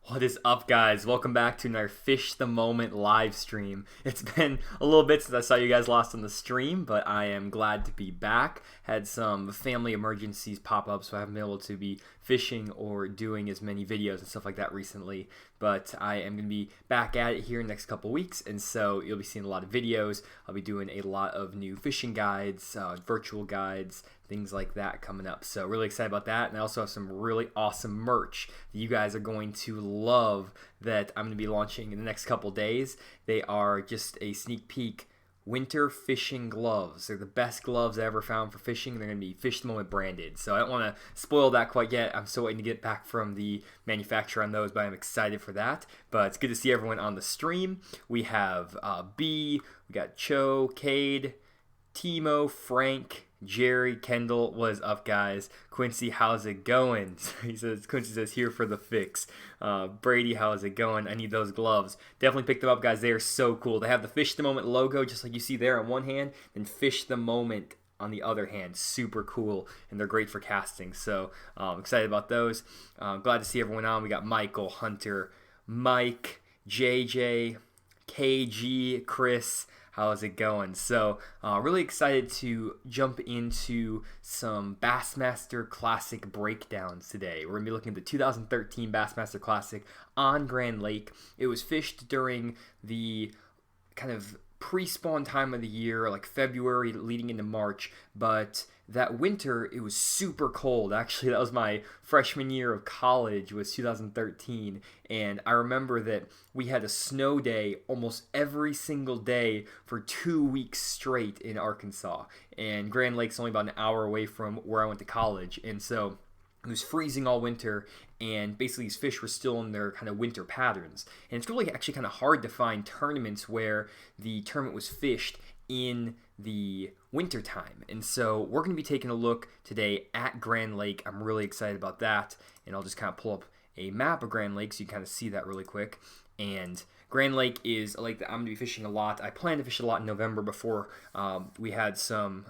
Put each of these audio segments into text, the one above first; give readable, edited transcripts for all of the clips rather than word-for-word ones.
What is up, guys? Welcome back to another Fish the Moment live stream. It's been a little bit since I saw you guys last on the stream, but I am glad to be back. Had some family emergencies pop up, so I haven't been able to be fishing or doing as many videos and stuff like that recently. But I am going to be back at it here in the next couple weeks, and so you'll be seeing a lot of videos. I'll be doing a lot of new fishing guides, virtual guides, things like that coming up. So really excited about that. And I also have some really awesome merch that you guys are going to love that I'm going to be launching in the next couple days. They are just a sneak peek winter fishing gloves. They're the best gloves I ever found for fishing. They're going to be Fish the Moment branded. So I don't want to spoil that quite yet. I'm still waiting to get back from the manufacturer on those, but I'm excited for that. But it's good to see everyone on the stream. We have B, we got Cho, Cade, Timo, Frank, Jerry, Kendall, what is up, guys? Quincy, how's it going? Quincy says, here for the fix. Brady, how's it going? I need those gloves. Definitely pick them up, guys. They are so cool. They have the Fish the Moment logo, just like you see there on one hand, and Fish the Moment on the other hand. Super cool, and they're great for casting. So excited about those. Glad to see everyone on. We got Michael, Hunter, Mike, JJ, KG, Chris. How's it going? So really excited to jump into some Bassmaster Classic breakdowns today. We're going to be looking at the 2013 Bassmaster Classic on Grand Lake. It was fished during the kind of pre-spawn time of the year, like February leading into March, but that winter it was super cold. Actually, that was my freshman year of college, was 2013, and I remember that we had a snow day almost every single day for 2 weeks straight in Arkansas, and Grand Lake's only about an hour away from where I went to college, and so it was freezing all winter, and basically these fish were still in their kind of winter patterns. And it's really actually kind of hard to find tournaments where the tournament was fished in the winter time. And so we're going to be taking a look today at Grand Lake. I'm really excited about that. And I'll just kind of pull up a map of Grand Lake so you can kind of see that really quick. And Grand Lake is a lake that I'm going to be fishing a lot. I plan to fish a lot in November before we had some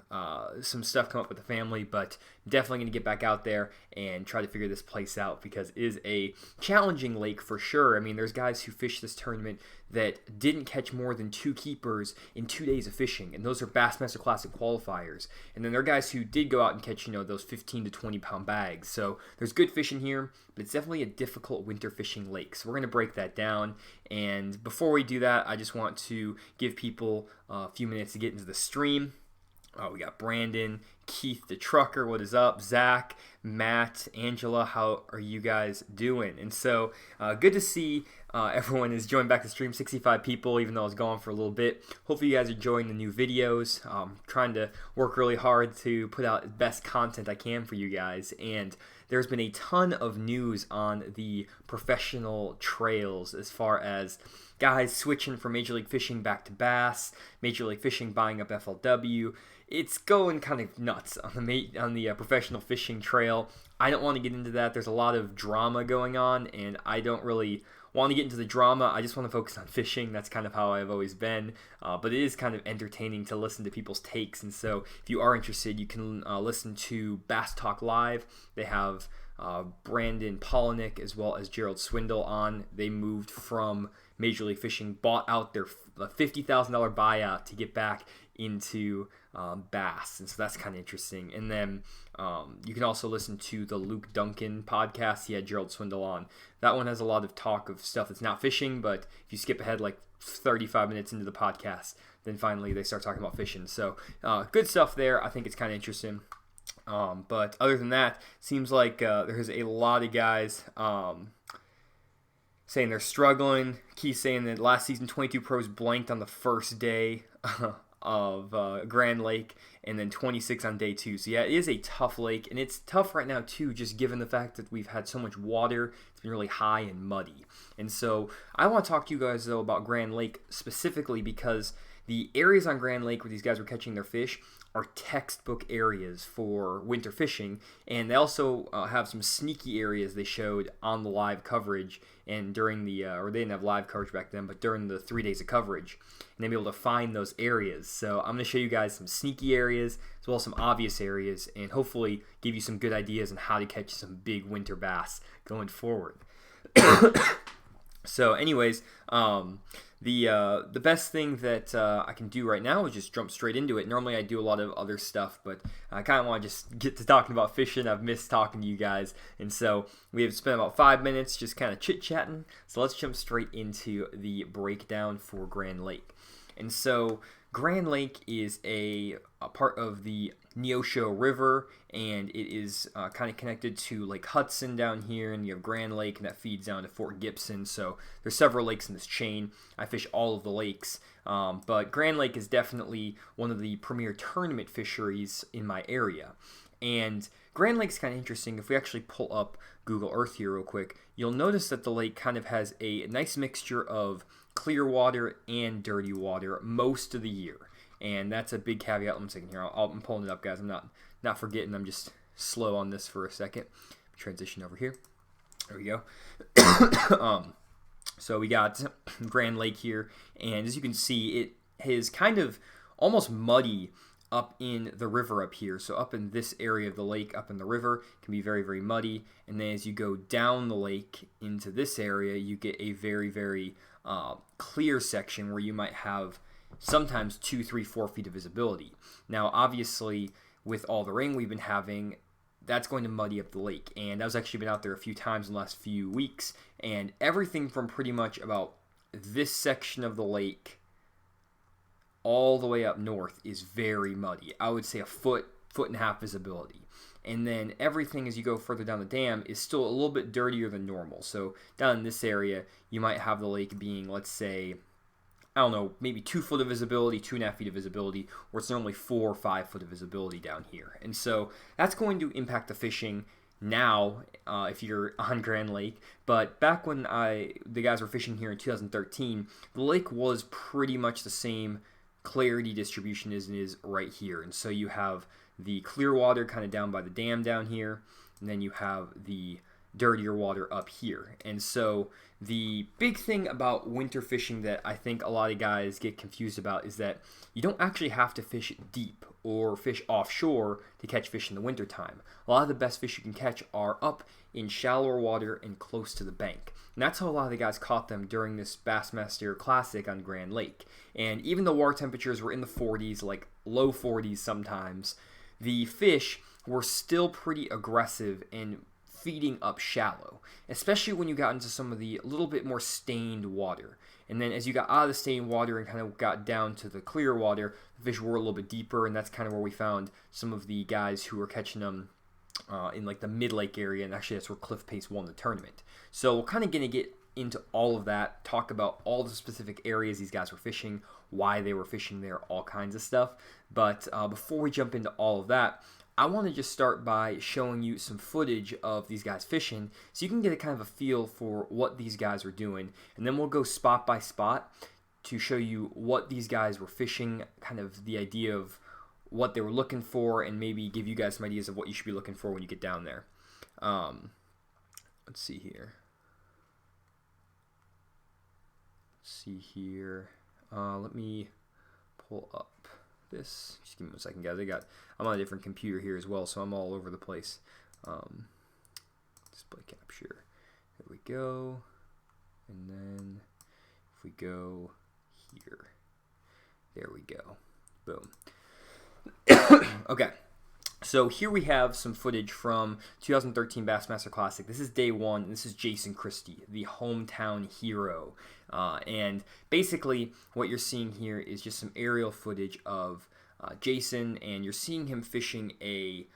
stuff come up with the family, but definitely going to get back out there and try to figure this place out because it is a challenging lake for sure. I mean, there's guys who fish this tournament that didn't catch more than 2 keepers in 2 days of fishing, and those are Bassmaster Classic qualifiers. And then there are guys who did go out and catch, those 15 to 20 pound bags. So there's good fishing here, but it's definitely a difficult winter fishing lake. So we're going to break that down. And before we do that, I just want to give people a few minutes to get into the stream. We got Brandon, Keith the trucker, what is up? Zach, Matt, Angela, how are you guys doing? And so good to see everyone is joining back the stream, 65 people, even though I was gone for a little bit. Hopefully you guys are enjoying the new videos. Trying to work really hard to put out the best content I can for you guys. And there's been a ton of news on the professional trails as far as guys switching from Major League Fishing back to Bass, Major League Fishing buying up FLW. It's going kind of nuts on the professional fishing trail. I don't want to get into that. There's a lot of drama going on, and I don't really want to get into the drama. I just want to focus on fishing. That's kind of how I've always been. But it is kind of entertaining to listen to people's takes. And so if you are interested, you can listen to Bass Talk Live. They have Brandon Polinick as well as Gerald Swindle on. They moved from Major League Fishing, bought out their $50,000 buyout to get back into bass, and so that's kind of interesting. And then you can also listen to the Luke Duncan podcast. He had Gerald Swindle on. That one has a lot of talk of stuff that's not fishing, but if you skip ahead like 35 minutes into the podcast, then finally they start talking about fishing. So good stuff there. I think it's kind of interesting. But other than that, seems like there's a lot of guys saying they're struggling. Keith saying that last season 22 pros blanked on the first day of Grand Lake, and then 26 on day 2. So yeah, it is a tough lake, and it's tough right now too, just given the fact that we've had so much water. It's been really high and muddy. And so I want to talk to you guys though about Grand Lake specifically because the areas on Grand Lake where these guys were catching their fish are textbook areas for winter fishing, and they also have some sneaky areas they showed on the live coverage and during the or they didn't have live coverage back then, but during the 3 days of coverage, and they'll be able to find those areas. So I'm going to show you guys some sneaky areas as well as some obvious areas, and hopefully give you some good ideas on how to catch some big winter bass going forward. So anyways, the best thing that I can do right now is just jump straight into it. Normally I do a lot of other stuff, but I kind of want to just get to talking about fishing. I've missed talking to you guys, and so we have spent about 5 minutes just kind of chit-chatting. So let's jump straight into the breakdown for Grand Lake. And so Grand Lake is a part of the Neosho River, and it is kind of connected to Lake Hudson down here, and you have Grand Lake, and that feeds down to Fort Gibson. So there's several lakes in this chain. I fish all of the lakes, but Grand Lake is definitely one of the premier tournament fisheries in my area. And Grand Lake's kind of interesting. If we actually pull up Google Earth here real quick, you'll notice that the lake kind of has a nice mixture of clear water and dirty water most of the year. And that's a big caveat. One second here. I'm pulling it up, guys. I'm not forgetting. I'm just slow on this for a second. Transition over here. There we go. So we got Grand Lake here. And as you can see, it is kind of almost muddy up in the river up here. So up in this area of the lake, up in the river, can be very, very muddy. And then as you go down the lake into this area, you get a very, very clear section where you might have sometimes 2, 3, 4 feet of visibility. Now, obviously, with all the rain we've been having, that's going to muddy up the lake. And I've actually been out there a few times in the last few weeks, and everything from pretty much about this section of the lake all the way up north is very muddy. I would say a foot and a half visibility. And then everything as you go further down the dam is still a little bit dirtier than normal. So down in this area, you might have the lake being, let's say, I don't know, maybe 2 foot of visibility, 2.5 feet of visibility, where it's normally 4 or 5 foot of visibility down here. And so that's going to impact the fishing now if you're on Grand Lake. But back when the guys were fishing here in 2013, the lake was pretty much the same clarity distribution as it is right here. And so you have the clear water kind of down by the dam down here, and then you have the dirtier water up here. And so the big thing about winter fishing that I think a lot of guys get confused about is that you don't actually have to fish deep or fish offshore to catch fish in the wintertime. A lot of the best fish you can catch are up in shallower water and close to the bank. And that's how a lot of the guys caught them during this Bassmaster Classic on Grand Lake. And even though water temperatures were in the 40s, like low 40s sometimes, the fish were still pretty aggressive in feeding up shallow, especially when you got into some of the little bit more stained water. And then as you got out of the stained water and kind of got down to the clear water, the fish were a little bit deeper, and that's kind of where we found some of the guys who were catching them in like the mid-lake area, and actually that's where Cliff Pace won the tournament. So we're kind of going to get into all of that, talk about all the specific areas these guys were fishing, why they were fishing there, all kinds of stuff. But before we jump into all of that, I want to just start by showing you some footage of these guys fishing so you can get a kind of a feel for what these guys are doing. And then we'll go spot by spot to show you what these guys were fishing, kind of the idea of what they were looking for, and maybe give you guys some ideas of what you should be looking for when you get down there. Let's see here. Let me pull up this. Just give me 1 second, guys. I'm on a different computer here as well, so I'm all over the place. Display capture. There we go. And then if we go here, there we go. Boom. Okay. So here we have some footage from 2013 Bassmaster Classic. This is day 1. This is Jason Christie, the hometown hero. And basically what you're seeing here is just some aerial footage of Jason, and you're seeing him fishing a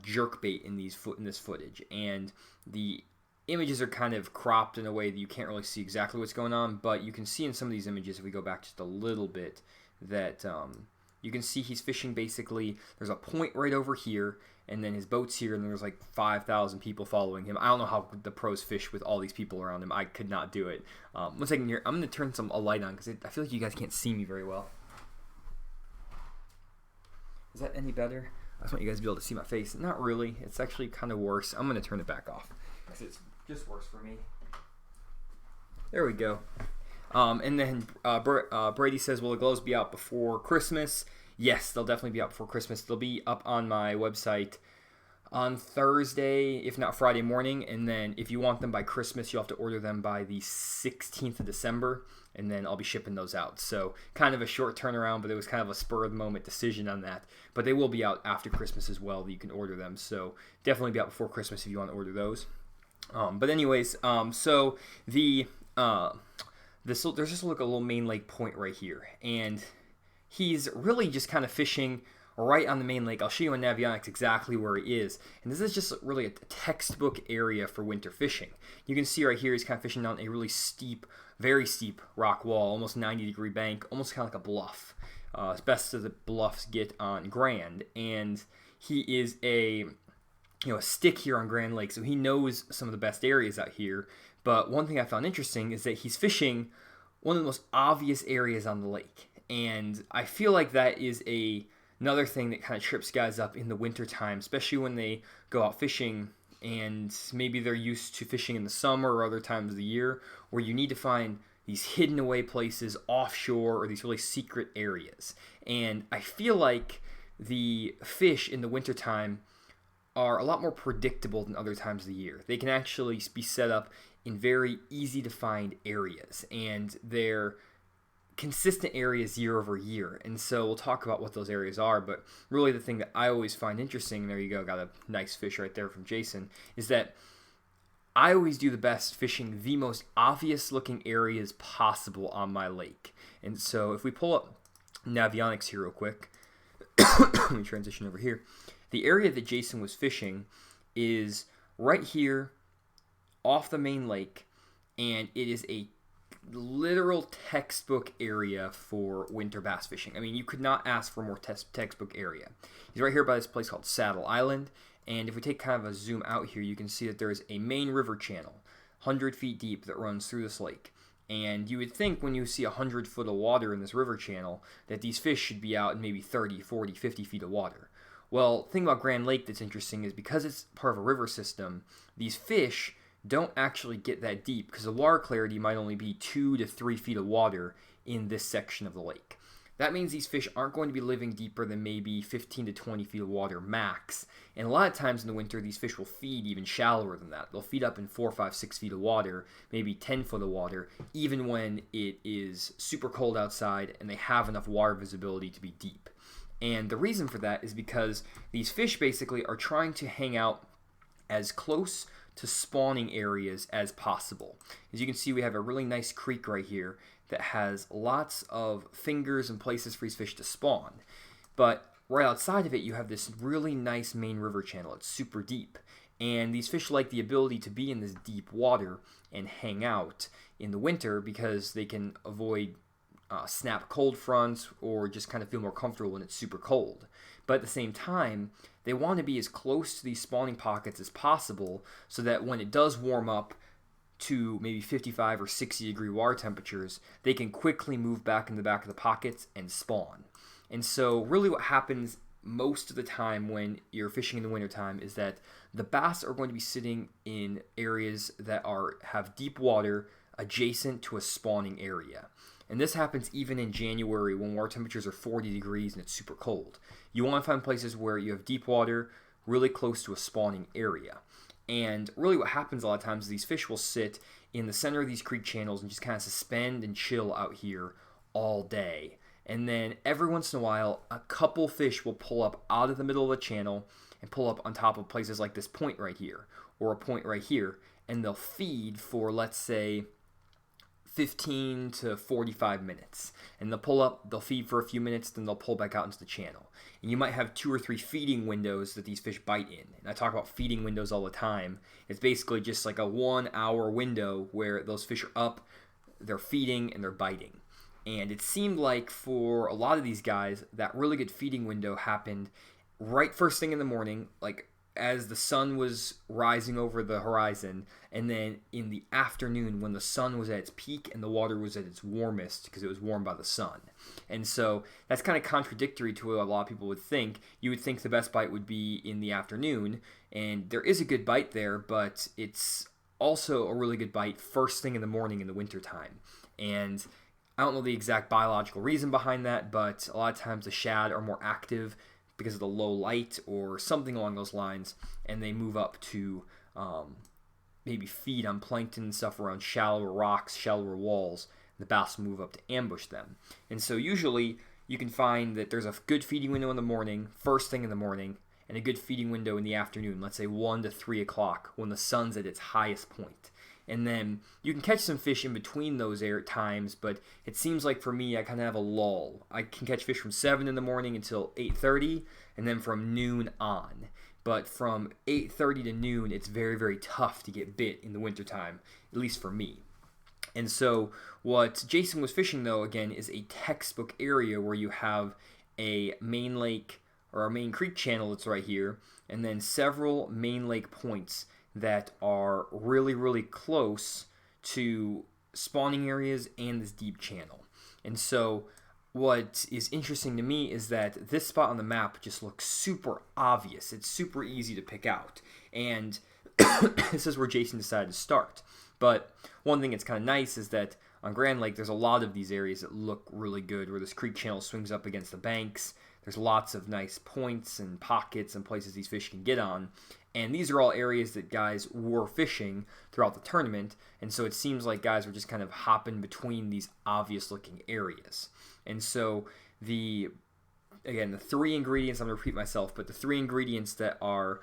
jerkbait in this footage. And the images are kind of cropped in a way that you can't really see exactly what's going on, but you can see in some of these images, if we go back just a little bit, that you can see he's fishing basically, there's a point right over here, and then his boat's here, and there's like 5,000 people following him. I don't know how the pros fish with all these people around him. I could not do it. 1 second here. I'm going to turn a light on because I feel like you guys can't see me very well. Is that any better? I just want you guys to be able to see my face. Not really. It's actually kind of worse. I'm going to turn it back off because it's just worse for me. There we go. And then Brady says, will the gloves be out before Christmas? Yes, they'll definitely be out before Christmas. They'll be up on my website on Thursday, if not Friday morning. And then if you want them by Christmas, you'll have to order them by the 16th of December. And then I'll be shipping those out. So kind of a short turnaround, but it was kind of a spur-of-the-moment decision on that. But they will be out after Christmas as well. You can order them. So definitely be out before Christmas if you want to order those. But anyways, so there's just like a little main lake point right here. And he's really just kind of fishing right on the main lake. I'll show you on Navionics exactly where he is. And this is just really a textbook area for winter fishing. You can see right here he's kind of fishing down a really steep, very steep rock wall, almost 90-degree bank, almost kind of like a bluff. As best as the bluffs get on Grand. And he is a stick here on Grand Lake, so he knows some of the best areas out here. But one thing I found interesting is that he's fishing one of the most obvious areas on the lake. And I feel like that is another thing that kind of trips guys up in the wintertime, especially when they go out fishing and maybe they're used to fishing in the summer or other times of the year, where you need to find these hidden away places offshore or these really secret areas. And I feel like the fish in the wintertime are a lot more predictable than other times of the year. They can actually be set up in very easy to find areas, and they're consistent areas year over year. And so we'll talk about what those areas are, but really the thing that I always find interesting, there you go, got a nice fish right there from Jason, is that I always do the best fishing the most obvious looking areas possible on my lake. And so if we pull up Navionics here real quick, let me transition over here. The area that Jason was fishing is right here off the main lake, and it is a literal textbook area for winter bass fishing. I mean, you could not ask for a more textbook area. He's right here by this place called Saddle Island, and if we take kind of a zoom out here, you can see that there is a main river channel, 100 feet deep, that runs through this lake. And you would think when you see 100 foot of water in this river channel that these fish should be out in maybe 30, 40, 50 feet of water. Well, the thing about Grand Lake that's interesting is because it's part of a river system, these fish don't actually get that deep because the water clarity might only be 2 to 3 feet of water in this section of the lake. That means these fish aren't going to be living deeper than maybe 15 to 20 feet of water max. And a lot of times in the winter, these fish will feed even shallower than that. They'll feed up in 4, 5, 6 feet of water, maybe 10 foot of water, even when it is super cold outside and they have enough water visibility to be deep. And the reason for that is because these fish basically are trying to hang out as close to spawning areas as possible. As you can see, we have a really nice creek right here that has lots of fingers and places for these fish to spawn. But right outside of it, you have this really nice main river channel. It's super deep. And these fish like the ability to be in this deep water and hang out in the winter because they can avoid snap cold fronts or just kind of feel more comfortable when it's super cold. But at the same time, they want to be as close to these spawning pockets as possible so that when it does warm up to maybe 55 or 60 degree water temperatures, they can quickly move back in the back of the pockets and spawn. And so really what happens most of the time when you're fishing in the wintertime is that the bass are going to be sitting in areas that have deep water adjacent to a spawning area. And this happens even in January when water temperatures are 40 degrees and it's super cold. You want to find places where you have deep water really close to a spawning area. And really what happens a lot of times is these fish will sit in the center of these creek channels and just kind of suspend and chill out here all day. And then every once in a while, a couple fish will pull up out of the middle of the channel and pull up on top of places like this point right here or a point right here. And they'll feed for, let's say, 15 to 45 minutes. And they'll pull up, they'll feed for a few minutes, then they'll pull back out into the channel. And you might have 2 or 3 feeding windows that these fish bite in. And I talk about feeding windows all the time. It's basically just like a 1 hour window where those fish are up, they're feeding, and they're biting. And it seemed like for a lot of these guys, that really good feeding window happened right first thing in the morning, like as the sun was rising over the horizon, and then in the afternoon when the sun was at its peak and the water was at its warmest because it was warmed by the sun. And so that's kind of contradictory to what a lot of people would think. You would think the best bite would be in the afternoon, and there is a good bite there, but it's also a really good bite first thing in the morning in the wintertime. And I don't know the exact biological reason behind that, but a lot of times the shad are more active because of the low light or something along those lines, and they move up to maybe feed on plankton and stuff around shallower rocks, shallower walls. The bass will move up to ambush them. And so usually you can find that there's a good feeding window in the morning, first thing in the morning, and a good feeding window in the afternoon, let's say 1 to 3 o'clock when the sun's at its highest point. And then you can catch some fish in between those times, but it seems like for me I kind of have a lull. I can catch fish from 7 in the morning until 8:30, and then from noon on. But from 8:30 to noon, it's very, very tough to get bit in the wintertime, at least for me. And so what Jason was fishing, though, again, is a textbook area where you have a main lake or a main creek channel that's right here, and then several main lake points that are really, really close to spawning areas and this deep channel. And so what is interesting to me is that this spot on the map just looks super obvious. It's super easy to pick out. And this is where Jason decided to start. But one thing that's kind of nice is that on Grand Lake, there's a lot of these areas that look really good, where this creek channel swings up against the banks. There's lots of nice points and pockets and places these fish can get on. And these are all areas that guys were fishing throughout the tournament. And so it seems like guys were just kind of hopping between these obvious looking areas. And so the 3 ingredients, I'm going to repeat myself, but the 3 ingredients that are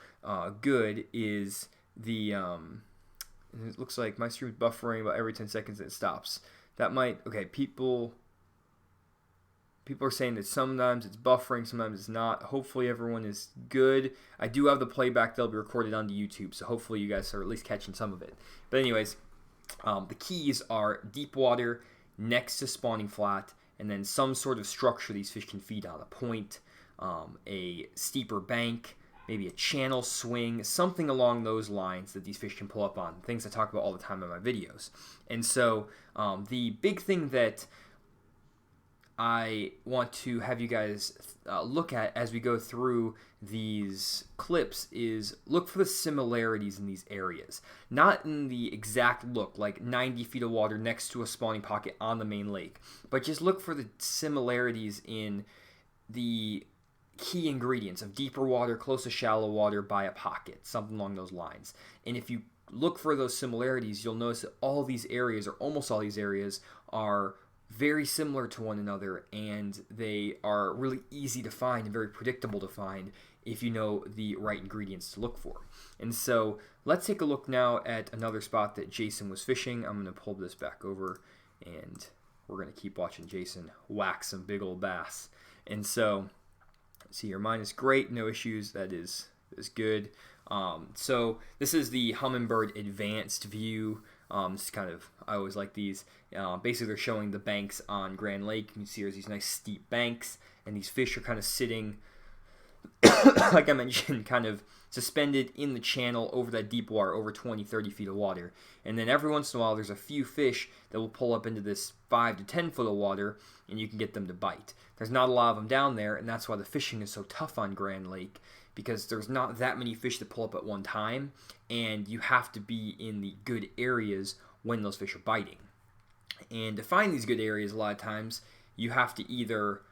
good is the, it looks like my stream is buffering about every 10 seconds and it stops. That might, okay, people are saying that sometimes it's buffering, sometimes it's not. Hopefully everyone is good. I do have the playback that'll be recorded onto YouTube, so hopefully you guys are at least catching some of it. But anyways, the keys are deep water next to spawning flat, and then some sort of structure these fish can feed on. A point, a steeper bank, maybe a channel swing, something along those lines that these fish can pull up on. Things I talk about all the time in my videos. And so the big thing that I want to have you guys look at as we go through these clips is look for the similarities in these areas. Not in the exact look, like 90 feet of water next to a spawning pocket on the main lake, but just look for the similarities in the key ingredients of deeper water, close to shallow water, by a pocket, something along those lines. And if you look for those similarities, you'll notice that all these areas, or almost all these areas, are very similar to one another, and they are really easy to find and very predictable to find if you know the right ingredients to look for. And so let's take a look now at another spot that Jason was fishing. I'm going to pull this back over, and we're going to keep watching Jason whack some big old bass. And so see here, mine is great, no issues. That is good. So this is the Humminbird advanced view. It's kind of, I always like these. Basically, they're showing the banks on Grand Lake. You can see there's these nice steep banks, and these fish are kind of sitting, like I mentioned, kind of suspended in the channel over that deep water, over 20, 30 feet of water. And then every once in a while, there's a few fish that will pull up into this 5 to 10 foot of water, and you can get them to bite. There's not a lot of them down there, and that's why the fishing is so tough on Grand Lake, because there's not that many fish to pull up at one time, and you have to be in the good areas when those fish are biting. And to find these good areas, a lot of times, you have to either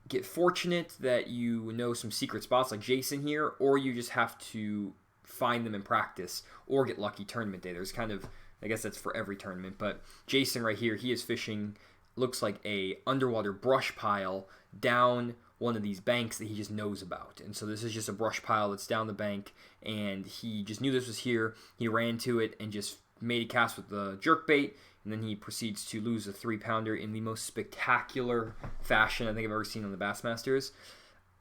get fortunate that you know some secret spots like Jason here, or you just have to find them in practice, or get lucky tournament day. There's kind of, I guess that's for every tournament, but Jason right here, he is fishing, looks like a underwater brush pile down one of these banks that he just knows about. And so this is just a brush pile that's down the bank, and he just knew this was here. He ran to it and just made a cast with the jerkbait, and then he proceeds to lose a 3-pounder in the most spectacular fashion I think I've ever seen on the Bassmasters.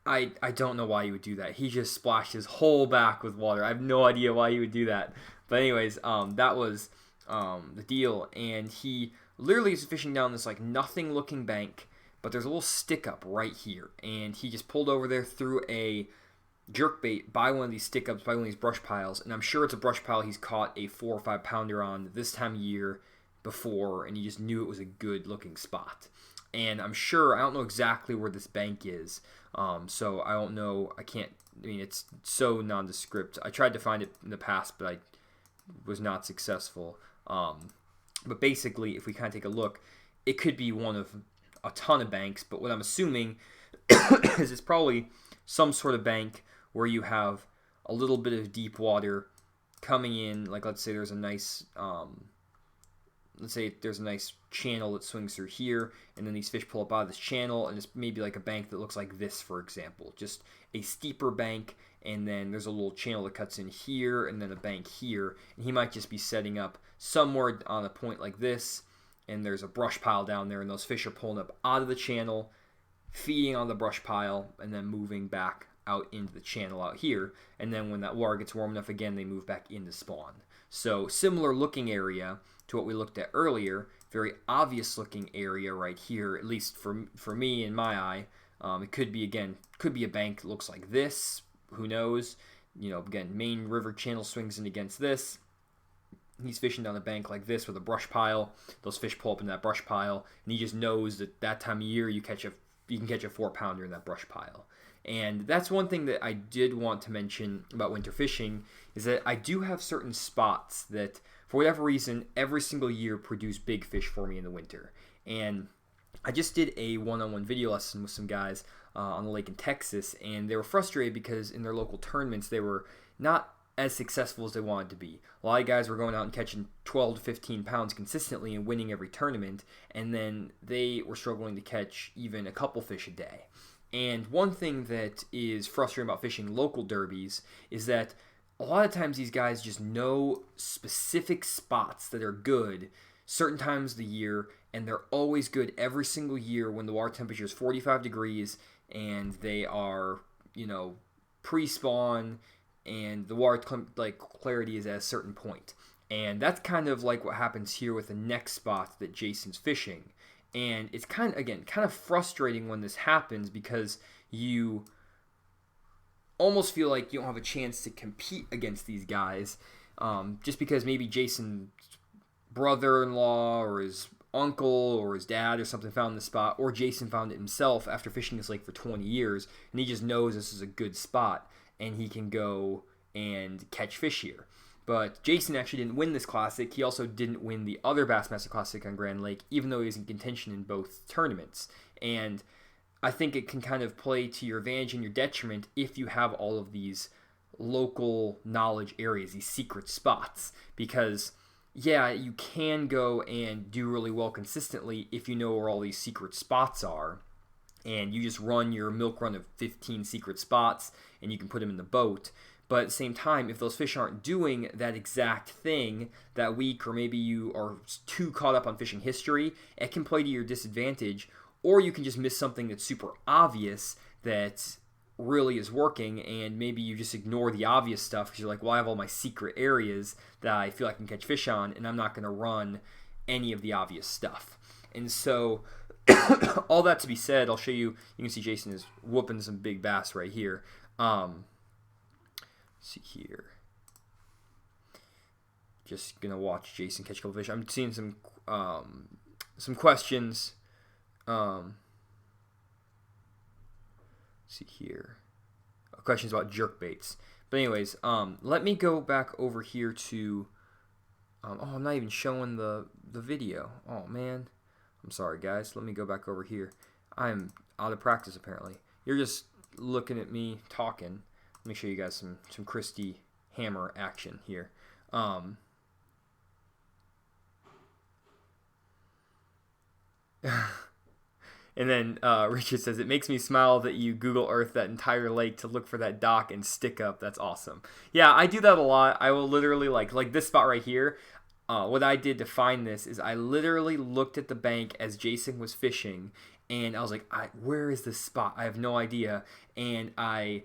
I don't know why he would do that. He just splashed his whole back with water. I have no idea why he would do that. But anyways, that was the deal. And he literally is fishing down this like nothing looking bank, but there's a little stick up right here. And he just pulled over there through a jerkbait by one of these stick ups, by one of these brush piles. And I'm sure it's a brush pile he's caught a 4 or 5 pounder on this time of year before, and he just knew it was a good looking spot. And I'm sure, I don't know exactly where this bank is, so I don't know, it's so nondescript. I tried to find it in the past, but I was not successful. But basically, if we kind of take a look, it could be one of a ton of banks, but what I'm assuming is it's probably some sort of bank where you have a little bit of deep water coming in. Like let's say there's a nice channel that swings through here, and then these fish pull up out of this channel, and it's maybe like a bank that looks like this, for example, just a steeper bank, and then there's a little channel that cuts in here, and then a bank here, and he might just be setting up somewhere on a point like this, and there's a brush pile down there, and those fish are pulling up out of the channel, feeding on the brush pile, and then moving back out into the channel out here, and then when that water gets warm enough again, they move back into spawn. So similar looking area to what we looked at earlier, very obvious looking area right here, at least for me in my eye. It could be a bank that looks like this, who knows, you know, again, main river channel swings in against this. He's fishing down a bank like this with a brush pile. Those fish pull up in that brush pile, and he just knows that that time of year you can catch a 4-pounder in that brush pile. And that's one thing that I did want to mention about winter fishing, is that I do have certain spots that, for whatever reason, every single year produce big fish for me in the winter. And I just did a one-on-one video lesson with some guys on the lake in Texas, and they were frustrated because in their local tournaments they were not as successful as they wanted to be. A lot of guys were going out and catching 12 to 15 pounds consistently and winning every tournament, and then they were struggling to catch even a couple fish a day. And one thing that is frustrating about fishing local derbies is that a lot of times these guys just know specific spots that are good certain times of the year, and they're always good every single year when the water temperature is 45 degrees and they are, you know, pre-spawn and the water clarity is at a certain point. And that's kind of like what happens here with the next spot that Jason's fishing. And it's kind of frustrating when this happens, because you almost feel like you don't have a chance to compete against these guys, just because maybe Jason's brother-in-law or his uncle or his dad or something found the spot, or Jason found it himself after fishing this lake for 20 years, and he just knows this is a good spot, and he can go and catch fish here. But Jason actually didn't win this classic. He also didn't win the other Bassmaster Classic on Grand Lake, even though he was in contention in both tournaments. And I think it can kind of play to your advantage and your detriment if you have all of these local knowledge areas, these secret spots. Because, yeah, you can go and do really well consistently if you know where all these secret spots are, and you just run your milk run of 15 secret spots, and you can put them in the boat. But at the same time, if those fish aren't doing that exact thing that week, or maybe you are too caught up on fishing history, it can play to your disadvantage, or you can just miss something that's super obvious that really is working, and maybe you just ignore the obvious stuff because you're like, well, I have all my secret areas that I feel I can catch fish on, and I'm not going to run any of the obvious stuff. And so, all that to be said, I'll show you. You can see Jason is whooping some big bass right here. See here. Just gonna watch Jason catch a couple fish. I'm seeing some questions. See here. Questions about jerkbaits. But anyways, let me go back over here to. I'm not even showing the video. Oh man, I'm sorry guys. Let me go back over here. I'm out of practice apparently. You're just looking at me talking. Let me show you guys some Christie hammer action here. And then Richard says, it makes me smile that you Google Earth that entire lake to look for that dock and stick up. That's awesome. Yeah, I do that a lot. I will literally, like this spot right here, what I did to find this is I literally looked at the bank as Jason was fishing, and I was like, where is this spot? I have no idea. And I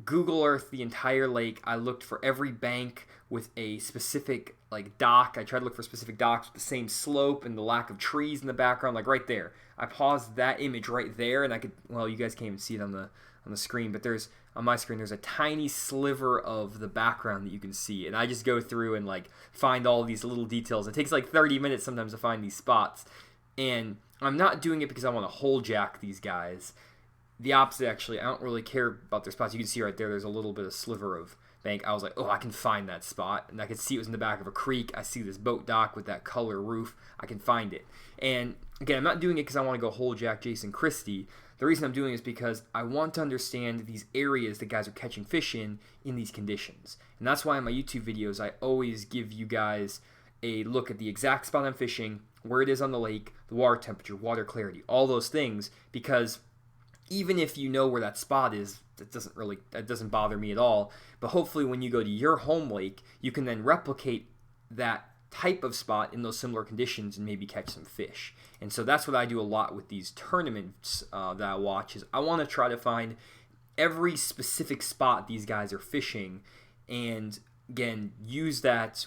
Google Earth the entire lake. I looked for every bank with a specific dock. I tried to look for specific docks with the same slope and the lack of trees in the background, like right there. I paused that image right there, and I could, well, you guys can't even see it on the screen, but on my screen there's a tiny sliver of the background that you can see, and I just go through and find all these little details. It takes 30 minutes sometimes to find these spots, and I'm not doing it because I want to hole jack these guys. The opposite, actually. I don't really care about their spots. You can see right there's a little bit of sliver of bank. I was like, oh, I can find that spot. And I could see it was in the back of a creek. I see this boat dock with that color roof. I can find it. And again, I'm not doing it because I want to go hole jack Jason Christie. the reason I'm doing it is because I want to understand these areas that guys are catching fish in these conditions. And that's why in my YouTube videos, I always give you guys a look at the exact spot I'm fishing, where it is on the lake, the water temperature, water clarity, all those things, because even if you know where that spot is, that doesn't bother me at all. But hopefully when you go to your home lake, you can then replicate that type of spot in those similar conditions and maybe catch some fish. And so that's what I do a lot with these tournaments that I watch, is I want to try to find every specific spot these guys are fishing, and again, use that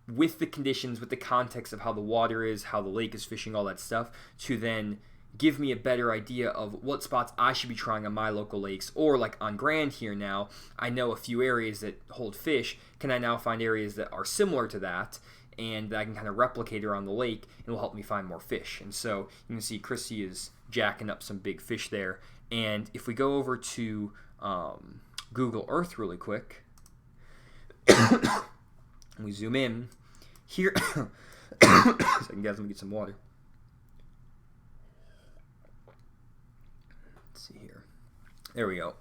with the conditions, with the context of how the water is, how the lake is fishing, all that stuff, to then give me a better idea of what spots I should be trying on my local lakes. Or like on Grand here now, I know a few areas that hold fish. Can I now find areas that are similar to that, and that I can kind of replicate around the lake, and will help me find more fish? And so you can see Chrissy is jacking up some big fish there. And if we go over to Google Earth really quick, and we zoom in here, second guys, let me get some water. Let's see here. There we go.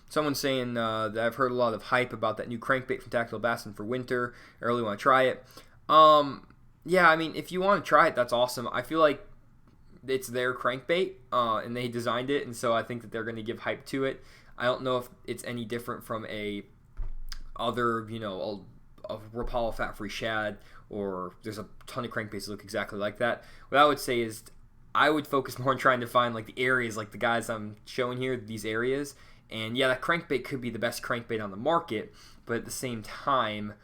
Someone's saying that I've heard a lot of hype about that new crankbait from Tactical Bassin for winter. I really want to try it. Yeah, I mean, if you want to try it, that's awesome. I feel like it's their crankbait, and they designed it, and so I think that they're going to give hype to it. I don't know if it's any different from a Rapala fat-free shad, or there's a ton of crankbaits that look exactly like that. What I would say is I would focus more on trying to find like the areas, like the guys I'm showing here, these areas. And yeah, that crankbait could be the best crankbait on the market, but at the same time,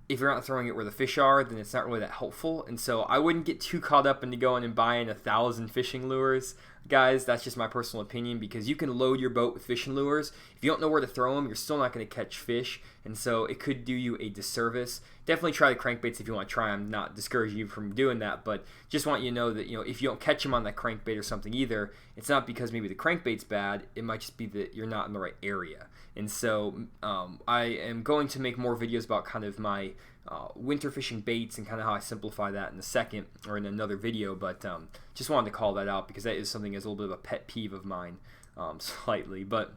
if you're not throwing it where the fish are, then it's not really that helpful. And so I wouldn't get too caught up into going and buying 1,000 fishing lures, guys. That's just my personal opinion, because you can load your boat with fishing lures. If you don't know where to throw them, you're still not going to catch fish, and so it could do you a disservice. Definitely try the crankbaits if you want to try them. Not discouraging you from doing that, but just want you to know that, if you don't catch them on that crankbait or something either, it's not because maybe the crankbait's bad. It might just be that you're not in the right area. And so I am going to make more videos about kind of my winter fishing baits and kind of how I simplify that in a second, or in another video, but just wanted to call that out because that is something that's a little bit of a pet peeve of mine, slightly. But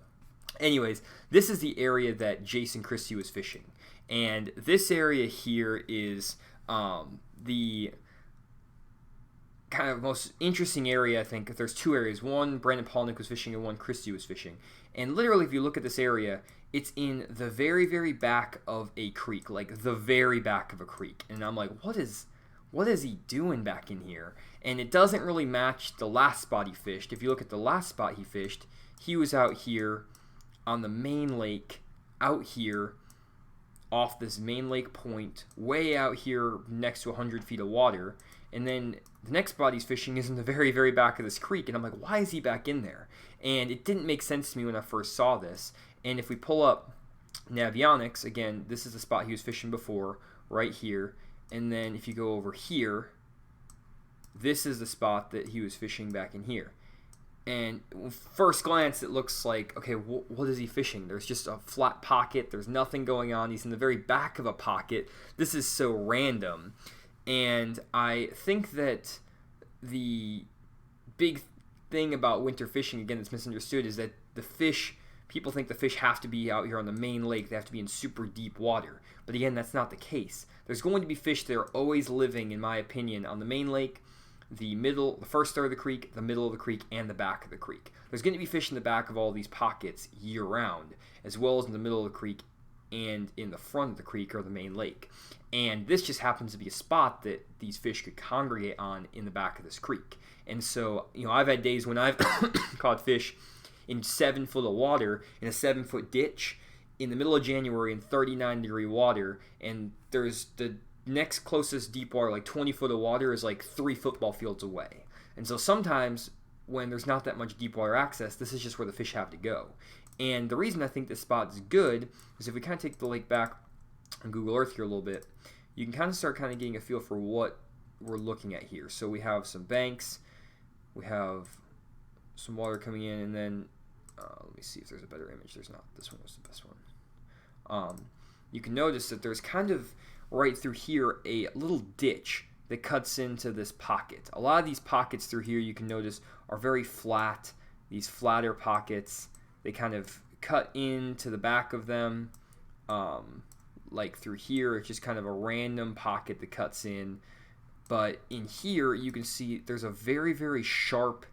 anyways, this is the area that Jason Christie was fishing, and this area here is the kind of most interesting area. I think there's two areas. One Brandon Palnick was fishing, and one Christie was fishing. And literally, if you look at this area, it's in the very, very back of a creek, like the very back of a creek. And I'm like, what is he doing back in here? And it doesn't really match the last spot he fished. If you look at the last spot he fished, he was out here on the main lake, out here off this main lake point, way out here next to 100 feet of water. And then the next spot he's fishing is in the very, very back of this creek. And I'm like, why is he back in there? And it didn't make sense to me when I first saw this. And if we pull up Navionics, again, this is the spot he was fishing before, right here. And then if you go over here, this is the spot that he was fishing back in here. And first glance, it looks like, okay, what is he fishing? There's just a flat pocket. There's nothing going on. He's in the very back of a pocket. This is so random. And I think that the big thing about winter fishing, again, that's misunderstood, is that people think the fish have to be out here on the main lake. They have to be in super deep water. But again, that's not the case. There's going to be fish that are always living, in my opinion, on the main lake, the first third of the creek, the middle of the creek, and the back of the creek. There's going to be fish in the back of all these pockets year-round, as well as in the middle of the creek and in the front of the creek or the main lake. And this just happens to be a spot that these fish could congregate on in the back of this creek. And so, I've had days when I've caught fish in 7 foot of water in a 7-foot ditch in the middle of January in 39-degree water, and there's the next closest deep water, like 20 foot of water, is like 3 football fields away. And so sometimes when there's not that much deep water access, this is just where the fish have to go. And the reason I think this spot is good is if we kind of take the lake back on Google Earth here a little bit, you can kind of start kind of getting a feel for what we're looking at here. So we have some banks, we have some water coming in, and then let me see if there's a better image. There's not. This one was the best one. You can notice that there's kind of right through here a little ditch that cuts into this pocket. A lot of these pockets through here, you can notice, are very flat. these flatter pockets. They kind of cut into the back of them, like through here. It's just kind of a random pocket that cuts in. But in here, you can see there's a very, very sharp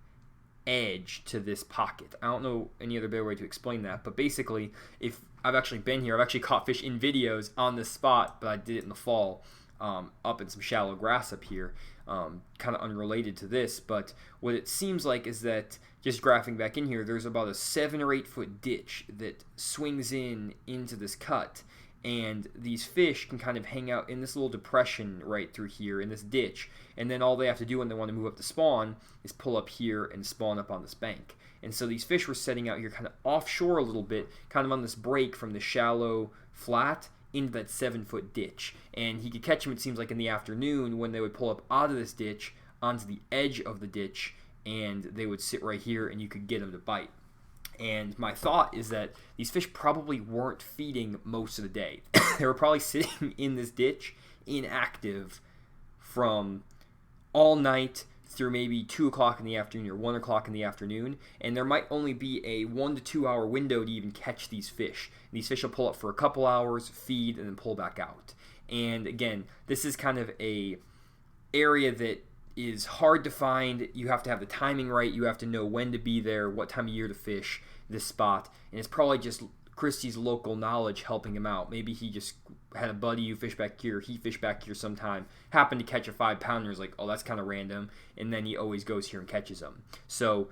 edge to this pocket. I don't know any other better way to explain that, but basically, if I've actually been here, I've actually caught fish in videos on this spot, but I did it in the fall, up in some shallow grass up here, kind of unrelated to this. But what it seems like is that, just graphing back in here, there's about a 7 or 8 foot ditch that swings into this cut, and these fish can kind of hang out in this little depression right through here in this ditch, and then all they have to do when they want to move up to spawn is pull up here and spawn up on this bank. And so these fish were setting out here kind of offshore a little bit, kind of on this break from the shallow flat into that 7 foot ditch. And he could catch them, it seems like, in the afternoon when they would pull up out of this ditch onto the edge of the ditch, and they would sit right here and you could get them to bite. And my thought is that these fish probably weren't feeding most of the day. They were probably sitting in this ditch inactive from all night through maybe 2 o'clock in the afternoon or 1 o'clock in the afternoon, and there might only be a 1 to 2 hour window to even catch these fish. And these fish will pull up for a couple hours, feed, and then pull back out. And again, this is kind of a area that is hard to find. You have to have the timing right. You have to know when to be there, what time of year to fish this spot. And it's probably just Christy's local knowledge helping him out. Maybe he just had a buddy who fished back here, he fished back here sometime, happened to catch a 5-pounder, is like, oh, that's kind of random, and then he always goes here and catches them. So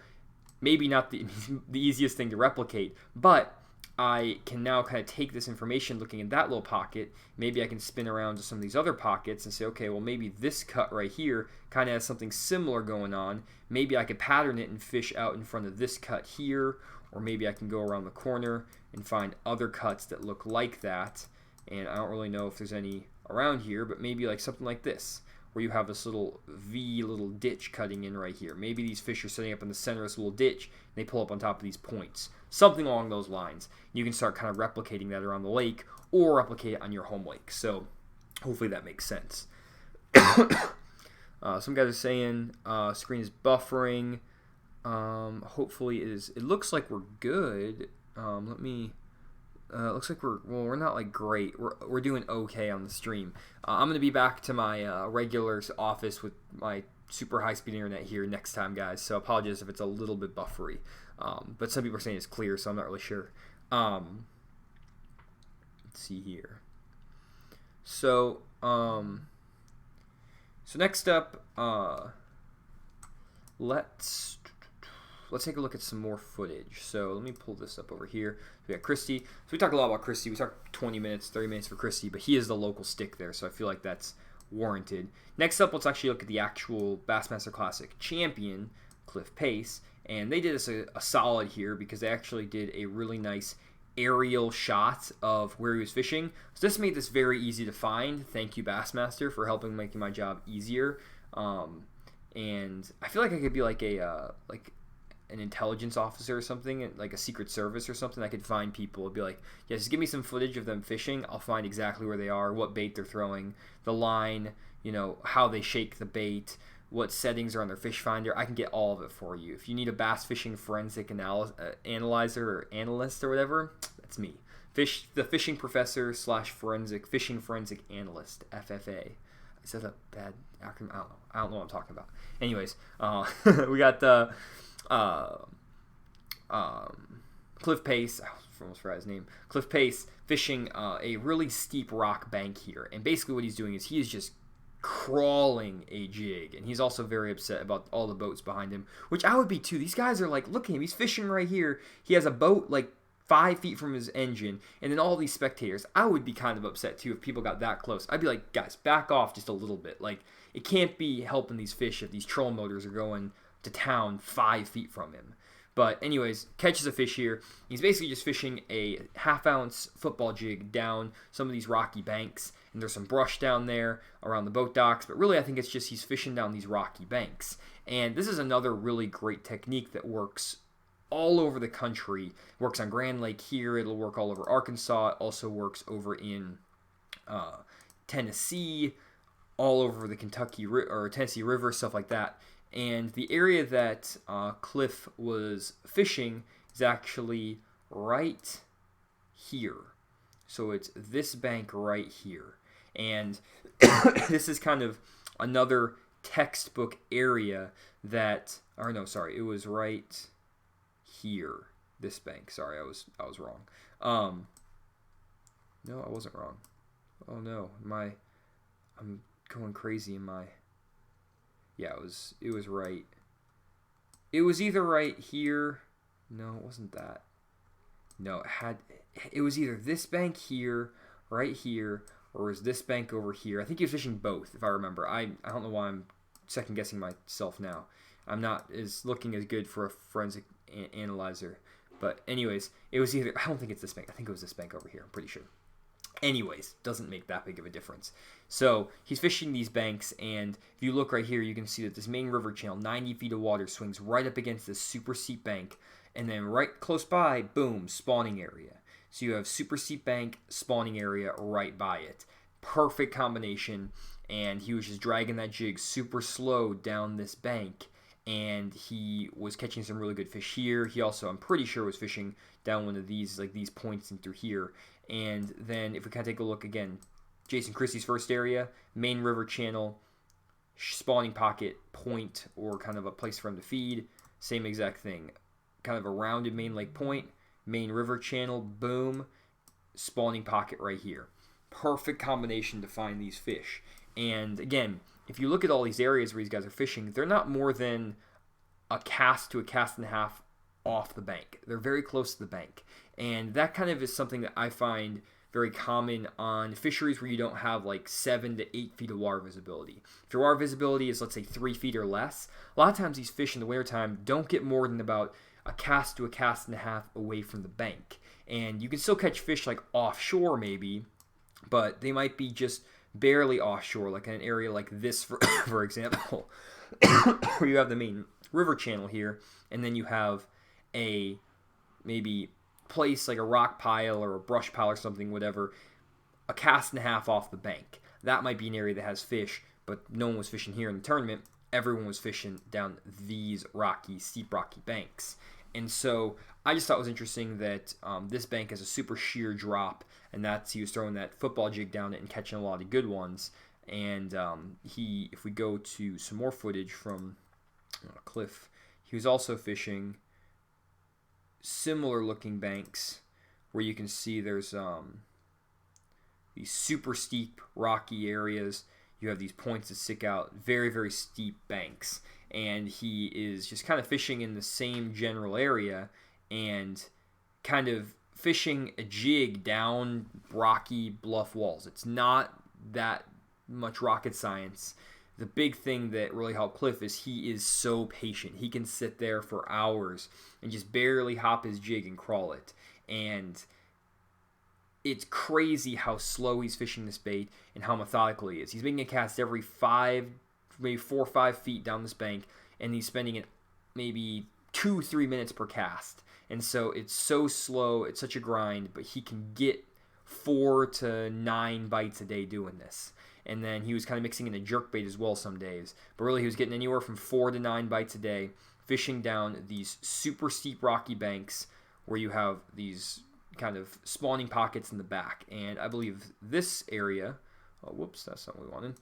maybe not the easiest thing to replicate, but I can now kind of take this information looking at that little pocket. Maybe I can spin around to some of these other pockets and say, okay, well, maybe this cut right here kind of has something similar going on. Maybe I could pattern it and fish out in front of this cut here, or maybe I can go around the corner and find other cuts that look like that. And I don't really know if there's any around here, but maybe like something like this, where you have this little little ditch cutting in right here. Maybe these fish are setting up in the center of this little ditch, and they pull up on top of these points. Something along those lines. You can start kind of replicating that around the lake, or replicate it on your home lake. So hopefully that makes sense. Some guys are saying screen is buffering. Hopefully it looks like we're good. Looks like we're not like great. We're doing okay on the stream. I'm gonna be back to my regular office with my super high speed internet here next time, guys. So apologies if it's a little bit buffery. But some people are saying it's clear, so I'm not really sure. Let's see here. So next up, let's take a look at some more footage. So let me pull this up over here. We got Christy. So we talked a lot about Christy. We talked 20 minutes, 30 minutes for Christy, but he is the local stick there, so I feel like that's warranted. Next up, let's actually look at the actual Bassmaster Classic champion, Cliff Pace. And they did us a solid here because they actually did a really nice aerial shot of where he was fishing. So this made this very easy to find. Thank you, Bassmaster, for helping making my job easier. And I feel like I could be like an intelligence officer or something, like a secret service or something. I could find people. It'd be like, yeah, just give me some footage of them fishing. I'll find exactly where they are, what bait they're throwing, the line, how they shake the bait, what settings are on their Fishfinder. I can get all of it for you. If you need a bass fishing forensic analyzer or analyst or whatever, that's me. The fishing professor / fishing forensic analyst, FFA. Is that a bad acronym? I don't know what I'm talking about. Anyways, we got the Cliff Pace. I almost forgot his name. Cliff Pace fishing a really steep rock bank here, and basically what he's doing is he is just crawling a jig, and he's also very upset about all the boats behind him, which I would be too. These guys are like, look at him, he's fishing right here. He has a boat like 5 feet from his engine, and then all these spectators. I would be kind of upset too if people got that close. I'd be like, guys, back off just a little bit. Like, it can't be helping these fish if these troll motors are going to town 5 feet from him. But anyways, catches a fish here. He's basically just fishing a 1/2 ounce football jig down some of these rocky banks, and there's some brush down there around the boat docks, but really I think it's just he's fishing down these rocky banks. And this is another really great technique that works all over the country. It works on Grand Lake here, it'll work all over Arkansas, it also works over in Tennessee, all over the Tennessee River, stuff like that. And the area that Cliff was fishing is actually right here. So it's this bank right here. And this is kind of another textbook area that, or no, sorry, it was right here. This bank. Sorry, I was wrong. No, I wasn't wrong. Oh no, I'm going crazy in my. Yeah, it was right. It was either right here. No, it wasn't that. No, it was either this bank here, right here, or was this bank over here. I think he was fishing both, if I remember. I don't know why I'm second guessing myself now. I'm not looking as good for a forensic analyzer. But anyways, it was either, I don't think it's this bank. I think it was this bank over here. I'm pretty sure. Anyways, doesn't make that big of a difference. So he's fishing these banks, and if you look right here, you can see that this main river channel, 90 feet of water, swings right up against this super steep bank, and then right close by, boom, spawning area. So you have super steep bank, spawning area right by it. Perfect combination, and he was just dragging that jig super slow down this bank, and he was catching some really good fish here. He also, I'm pretty sure, was fishing down one of these, like these points and through here. And then if we kind of take a look again, Jason Christie's first area, main river channel, spawning pocket, point, or kind of a place for him to feed. Same exact thing. Kind of a rounded main lake point, main river channel, boom, spawning pocket right here. Perfect combination to find these fish. And again, if you look at all these areas where these guys are fishing, they're not more than a cast to a cast and a half off the bank. They're very close to the bank. And that kind of is something that I find very common on fisheries where you don't have like 7 to 8 feet of water visibility. If your water visibility is, let's say, 3 feet or less, a lot of times these fish in the wintertime don't get more than about a cast to a cast and a half away from the bank. And you can still catch fish like offshore maybe, but they might be just barely offshore, like in an area like this, for example, where you have the main river channel here, and then you have a maybe place like a rock pile or a brush pile or something, whatever, a cast and a half off the bank. That might be an area that has fish, but no one was fishing here in the tournament. Everyone was fishing down these steep rocky banks. And so I just thought it was interesting that this bank has a super sheer drop, and he was throwing that football jig down it and catching a lot of good ones. And if we go to some more footage from Cliff, he was also fishing similar looking banks where you can see there's these super steep rocky areas. You have these points that stick out, very, very steep banks. And he is just kind of fishing in the same general area and kind of fishing a jig down rocky bluff walls. It's not that much rocket science. The big thing that really helped Cliff is he is so patient. He can sit there for hours and just barely hop his jig and crawl it. And it's crazy how slow he's fishing this bait and how methodical he is. He's making a cast every 4 or 5 feet down this bank, and he's spending it maybe 2-3 minutes per cast. And so it's so slow, it's such a grind, but he can get 4 to 9 bites a day doing this. And then he was kind of mixing in a jerkbait as well some days. But really he was getting anywhere from 4 to 9 bites a day, fishing down these super steep rocky banks where you have these kind of spawning pockets in the back. And I believe this area, oh whoops, that's not what we wanted.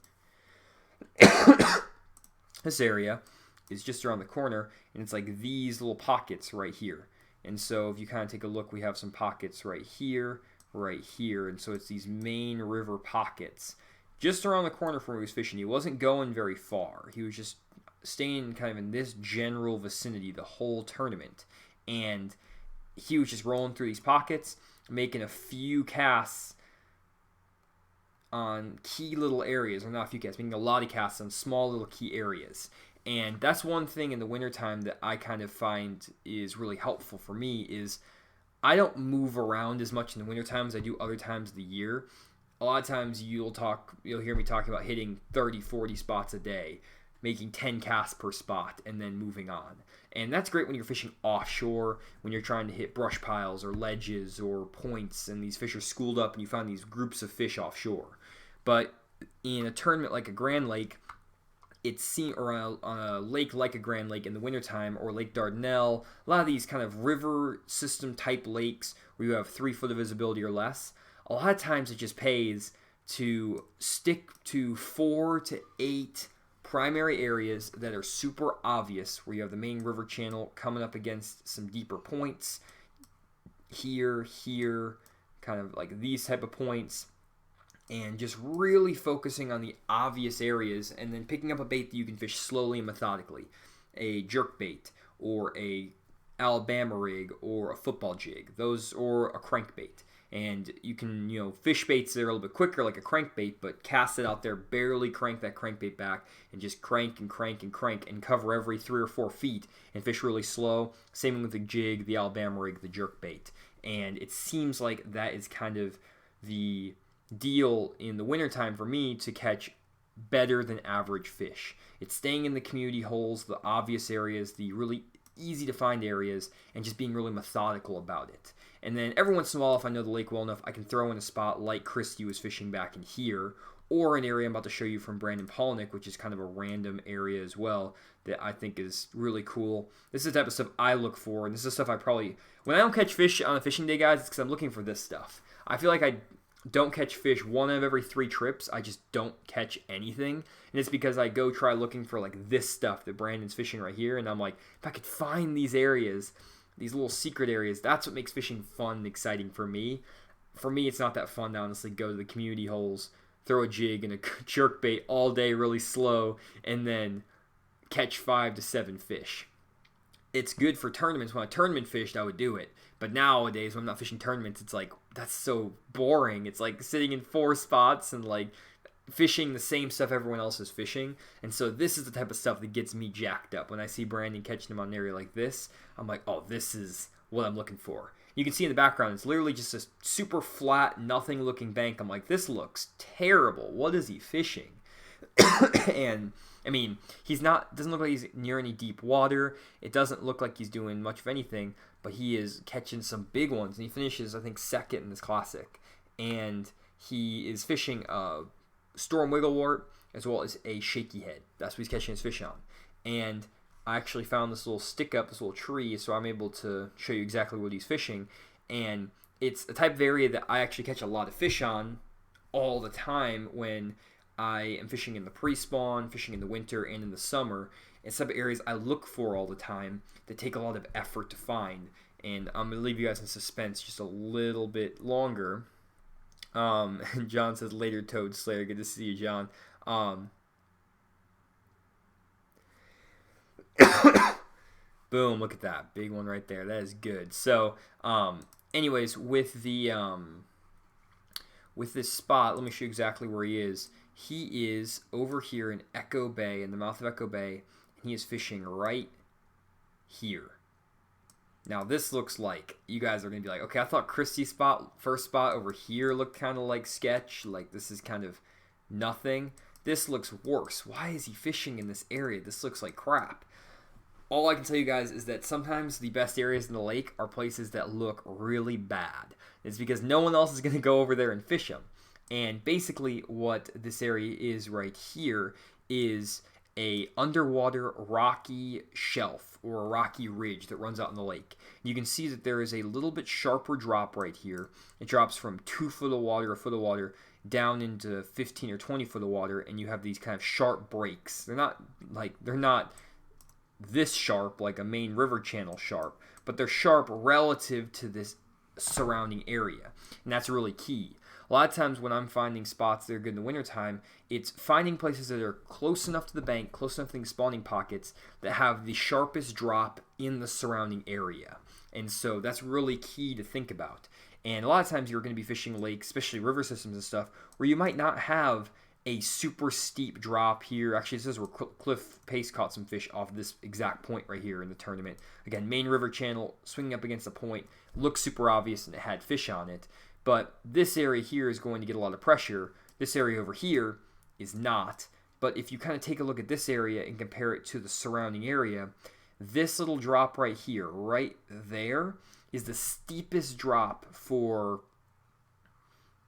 This area is just around the corner, and it's like these little pockets right here. And so if you kind of take a look, we have some pockets right here, and so it's these main river pockets just around the corner from where he was fishing. He wasn't going very far. He was just staying kind of in this general vicinity the whole tournament. And he was just rolling through these pockets, making a few casts on key little areas, or not a few casts, making a lot of casts on small little key areas. And that's one thing in the wintertime that I kind of find is really helpful for me is I don't move around as much in the wintertime as I do other times of the year. A lot of times you'll hear me talking about hitting 30, 40 spots a day, making 10 casts per spot, and then moving on. And that's great when you're fishing offshore, when you're trying to hit brush piles or ledges or points, and these fish are schooled up and you find these groups of fish offshore. But in a tournament like a Grand Lake, or on a lake like a Grand Lake in the wintertime, or Lake Dardanelle, a lot of these kind of river system type lakes where you have 3 foot of visibility or less, a lot of times it just pays to stick to 4 to 8 primary areas that are super obvious, where you have the main river channel coming up against some deeper points here, kind of like these type of points, and just really focusing on the obvious areas, and then picking up a bait that you can fish slowly and methodically, a jerkbait or a Alabama rig or a football jig, or a crankbait. And you can, fish baits that are a little bit quicker, like a crankbait, but cast it out there, barely crank that crankbait back, and just crank and crank and crank, and cover every 3 or 4 feet, and fish really slow. Same with the jig, the Alabama rig, the jerkbait. And it seems like that is kind of the deal in the wintertime for me to catch better than average fish. It's staying in the community holes, the obvious areas, the really easy to find areas, and just being really methodical about it. And then every once in a while, if I know the lake well enough, I can throw in a spot like Christy was fishing back in here, or an area I'm about to show you from Brandon Polnick, which is kind of a random area as well that I think is really cool. This is the type of stuff I look for, and this is stuff when I don't catch fish on a fishing day, guys, it's because I'm looking for this stuff. I feel like I don't catch fish 1 out of every 3 trips. I just don't catch anything, and it's because I go try looking for like this stuff that Brandon's fishing right here, and I'm like, if I could find these areas, these little secret areas, that's what makes fishing fun and exciting for me. For me, it's not that fun to honestly go to the community holes, throw a jig and a jerkbait all day really slow, and then catch 5 to 7 fish. It's good for tournaments. When I tournament fished, I would do it. But nowadays, when I'm not fishing tournaments, it's like, that's so boring. It's like sitting in 4 spots and like fishing the same stuff everyone else is fishing. And so this is the type of stuff that gets me jacked up. When I see Brandon catching them on an area like this, I'm like, oh, this is what I'm looking for. You can see in the background, it's literally just a super flat, nothing looking bank. I'm like, this looks terrible. What is he fishing? And I mean, doesn't look like he's near any deep water. It doesn't look like he's doing much of anything, but he is catching some big ones. And he finishes, I think, 2nd in this classic. And he is fishing a storm wigglewort as well as a shaky head. That's what he's catching his fish on. And I actually found this little stick up, this little tree, so I'm able to show you exactly what he's fishing. And it's a type of area that I actually catch a lot of fish on all the time when I am fishing in the pre-spawn, fishing in the winter, and in the summer. It's type of areas I look for all the time that take a lot of effort to find. And I'm going to leave you guys in suspense just a little bit longer. And John says, later Toad Slayer. Good to see you, John. Boom, look at that. Big one right there. That is good. So, anyways, with this spot, let me show you exactly where he is. He is over here in Echo Bay, in the mouth of Echo Bay, and he is fishing right here. Now, this looks like, you guys are going to be like, okay, I thought Christy's first spot over here looked kind of like sketch. Like, this is kind of nothing. This looks worse. Why is he fishing in this area? This looks like crap. All I can tell you guys is that sometimes the best areas in the lake are places that look really bad. It's because no one else is going to go over there and fish them. And basically what this area is right here is a underwater rocky shelf or a rocky ridge that runs out in the lake. You can see that there is a little bit sharper drop right here. It drops from 2 foot of water, a foot of water, down into 15 or 20 foot of water, and you have these kind of sharp breaks. They're not this sharp like a main river channel sharp, but they're sharp relative to this surrounding area, and that's really key. A lot of times when I'm finding spots that are good in the wintertime, it's finding places that are close enough to the bank, close enough to the spawning pockets that have the sharpest drop in the surrounding area. And so that's really key to think about. And a lot of times you're going to be fishing lakes, especially river systems and stuff, where you might not have a super steep drop here. Actually, this is where Cliff Pace caught some fish off this exact point right here in the tournament. Again, main river channel, swinging up against the point, looks super obvious and it had fish on it. But this area here is going to get a lot of pressure. This area over here is not. But if you kind of take a look at this area and compare it to the surrounding area, this little drop right here, right there, is the steepest drop for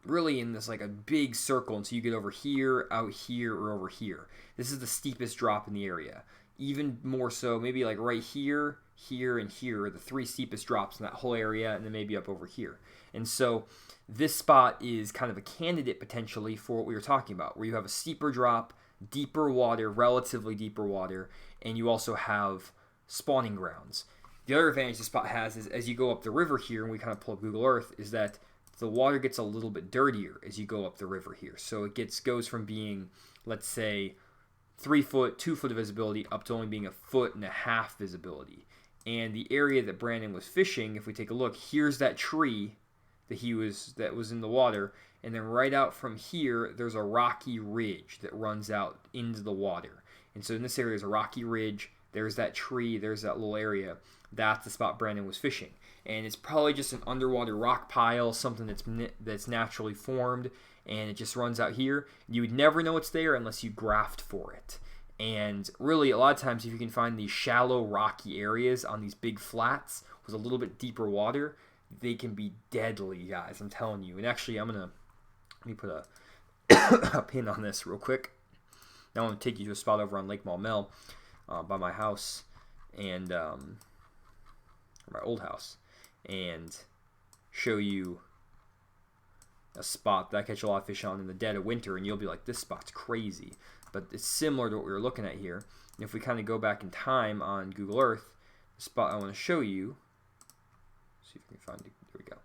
really in this like a big circle until you get over here, out here, or over here. This is the steepest drop in the area. Even more so, maybe like right here, here, and here are the 3 steepest drops in that whole area, and then maybe up over here. And so this spot is kind of a candidate potentially for what we were talking about, where you have a steeper drop, deeper water, relatively deeper water, and you also have spawning grounds. The other advantage the spot has is as you go up the river here, and we kind of pull up Google Earth, is that the water gets a little bit dirtier as you go up the river here. So it goes from being, let's say, 3 foot, 2 foot of visibility up to only being 1.5 foot visibility. And the area that Brandon was fishing, if we take a look, here's that tree that was in the water, and then right out from here there's a rocky ridge that runs out into the water. And so in this area there's a rocky ridge, there's that tree, there's that little area. That's the spot Brandon was fishing. And it's probably just an underwater rock pile, something that's naturally formed, and it just runs out here. You would never know it's there unless you graphed for it. And really, a lot of times, if you can find these shallow, rocky areas on these big flats with a little bit deeper water, they can be deadly, guys. I'm telling you. And actually, let me put a pin on this real quick. Now I'm going to take you to a spot over on Lake Maumelle by my house and my old house, and show you a spot that I catch a lot of fish on in the dead of winter, and you'll be like, this spot's crazy. But it's similar to what we were looking at here. And if we kind of go back in time on Google Earth, the spot I want to show you, see if we can find it, there we go.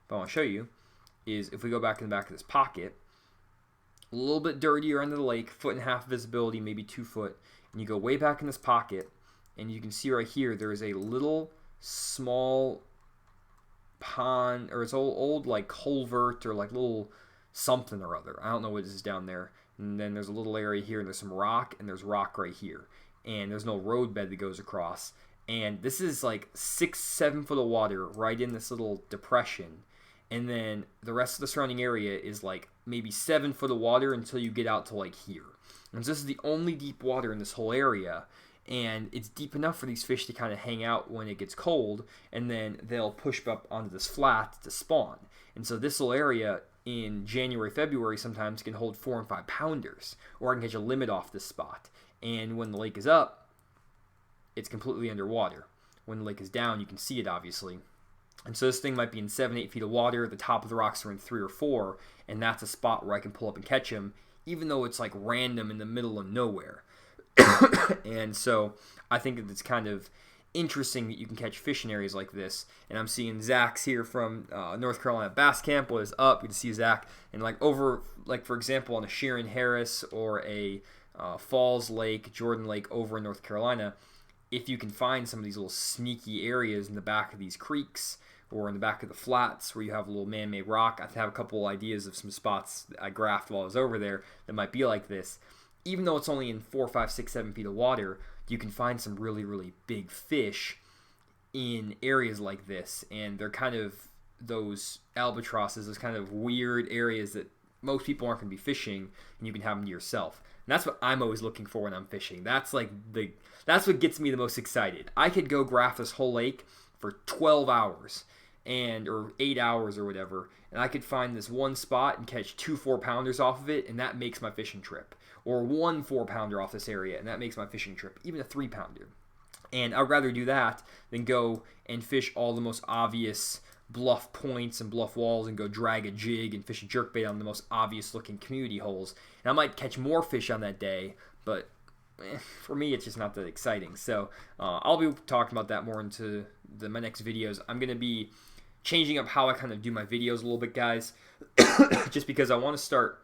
What I want to show you is if we go back in the back of this pocket, a little bit dirtier end of the lake, 1.5 foot visibility, maybe 2 foot, and you go way back in this pocket, and you can see right here there is a little small pond, or it's old like culvert or like little something or other. I don't know what this is down there. And then there's a little area here, and there's some rock, and there's rock right here. And there's no road bed that goes across. And this is like 6-7 foot of water right in this little depression. And then the rest of the surrounding area is like maybe 7 foot of water until you get out to like here. And so this is the only deep water in this whole area. And it's deep enough for these fish to kind of hang out when it gets cold, and then they'll push up onto this flat to spawn. And so this little area in January, February sometimes can hold 4 and 5 pounders, or I can catch a limit off this spot. And when the lake is up, it's completely underwater. When the lake is down, you can see it obviously. And so this thing might be in 7-8 feet of water. The top of the rocks are in 3 or 4, and that's a spot where I can pull up and catch them, even though it's like random in the middle of nowhere. And so I think that it's kind of interesting that you can catch fish in areas like this. And I'm seeing Zach's here from North Carolina Bass Camp. What is up? Good to see Zach. And like over, like for example, on a Sharon Harris or a Falls Lake, Jordan Lake over in North Carolina, if you can find some of these little sneaky areas in the back of these creeks or in the back of the flats where you have a little man-made rock, I have a couple ideas of some spots that I graphed while I was over there that might be like this. Even though it's only in 4, 5, 6, 7 feet of water, you can find some really, really big fish in areas like this. And they're kind of those albatrosses, those kind of weird areas that most people aren't going to be fishing, and you can have them to yourself. And that's what I'm always looking for when I'm fishing. That's what gets me the most excited. I could go graph this whole lake for 12 hours or 8 hours or whatever, and I could find this one spot and catch 2 4-pounders off of it, and that makes my fishing trip. Or 1 4-pounder off this area, and that makes my fishing trip. Even a 3-pounder. And I'd rather do that than go and fish all the most obvious bluff points and bluff walls and go drag a jig and fish a jerkbait on the most obvious looking community holes. And I might catch more fish on that day, but for me it's just not that exciting. So I'll be talking about that more into my next videos. I'm going to be changing up how I kind of do my videos a little bit, guys, just because I want to start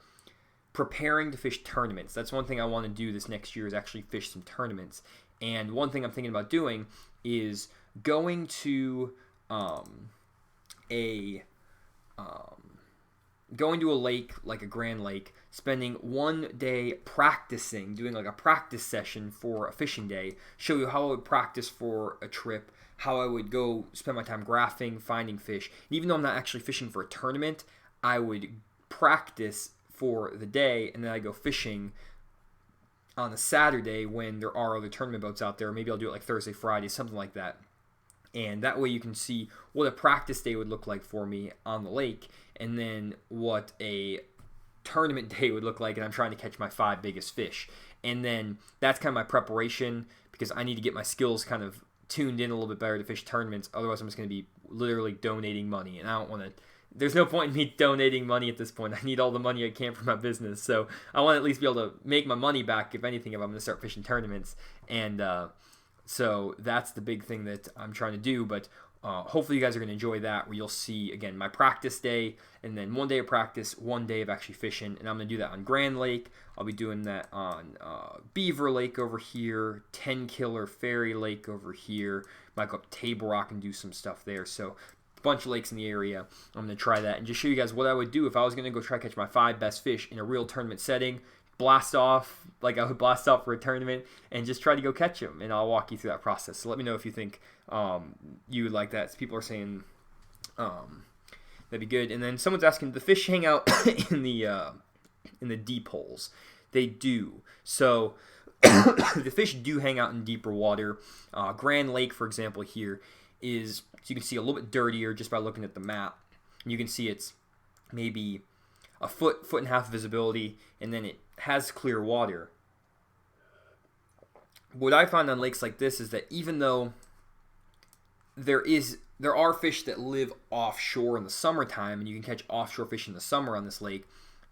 preparing to fish tournaments. That's one thing I want to do this next year, is actually fish some tournaments. And one thing I'm thinking about doing is going to a lake, like a Grand Lake, spending 1 day practicing, doing like a practice session for a fishing day, show you how I would practice for a trip, how I would go spend my time graphing, finding fish. And even though I'm not actually fishing for a tournament, I would practice for the day, and then I go fishing on a Saturday when there are other tournament boats out there. Maybe I'll do it like Thursday, Friday, something like that. And that way you can see what a practice day would look like for me on the lake, and then what a tournament day would look like, and I'm trying to catch my 5 biggest fish. And then that's kind of my preparation, because I need to get my skills kind of tuned in a little bit better to fish tournaments. Otherwise, I'm just going to be literally donating money, and I don't want to. There's no point in me donating money at this point. I need all the money I can for my business, so I want to at least be able to make my money back, if anything, if I'm going to start fishing tournaments. And so that's the big thing that I'm trying to do. But hopefully you guys are going to enjoy that, where you'll see, again, my practice day, and then 1 day of practice, 1 day of actually fishing. And I'm going to do that on Grand Lake. I'll be doing that on Beaver Lake over here, 10 Killer Ferry Lake over here. Might go up Table Rock and do some stuff there. So a bunch of lakes in the area. I'm going to try that and just show you guys what I would do if I was going to go try to catch my 5 best fish in a real tournament setting. Blast off, like I would blast off for a tournament, and just try to go catch them, and I'll walk you through that process. So let me know if you think you would like that. So people are saying that'd be good. And then someone's asking, do the fish hang out in the deep holes? They do. So the fish do hang out in deeper water. Grand Lake, for example, here is, so you can see, a little bit dirtier just by looking at the map. You can see it's maybe a foot and a half visibility, and then it has clear water. What I find on lakes like this is that even though there are fish that live offshore in the summertime, and you can catch offshore fish in the summer on this lake,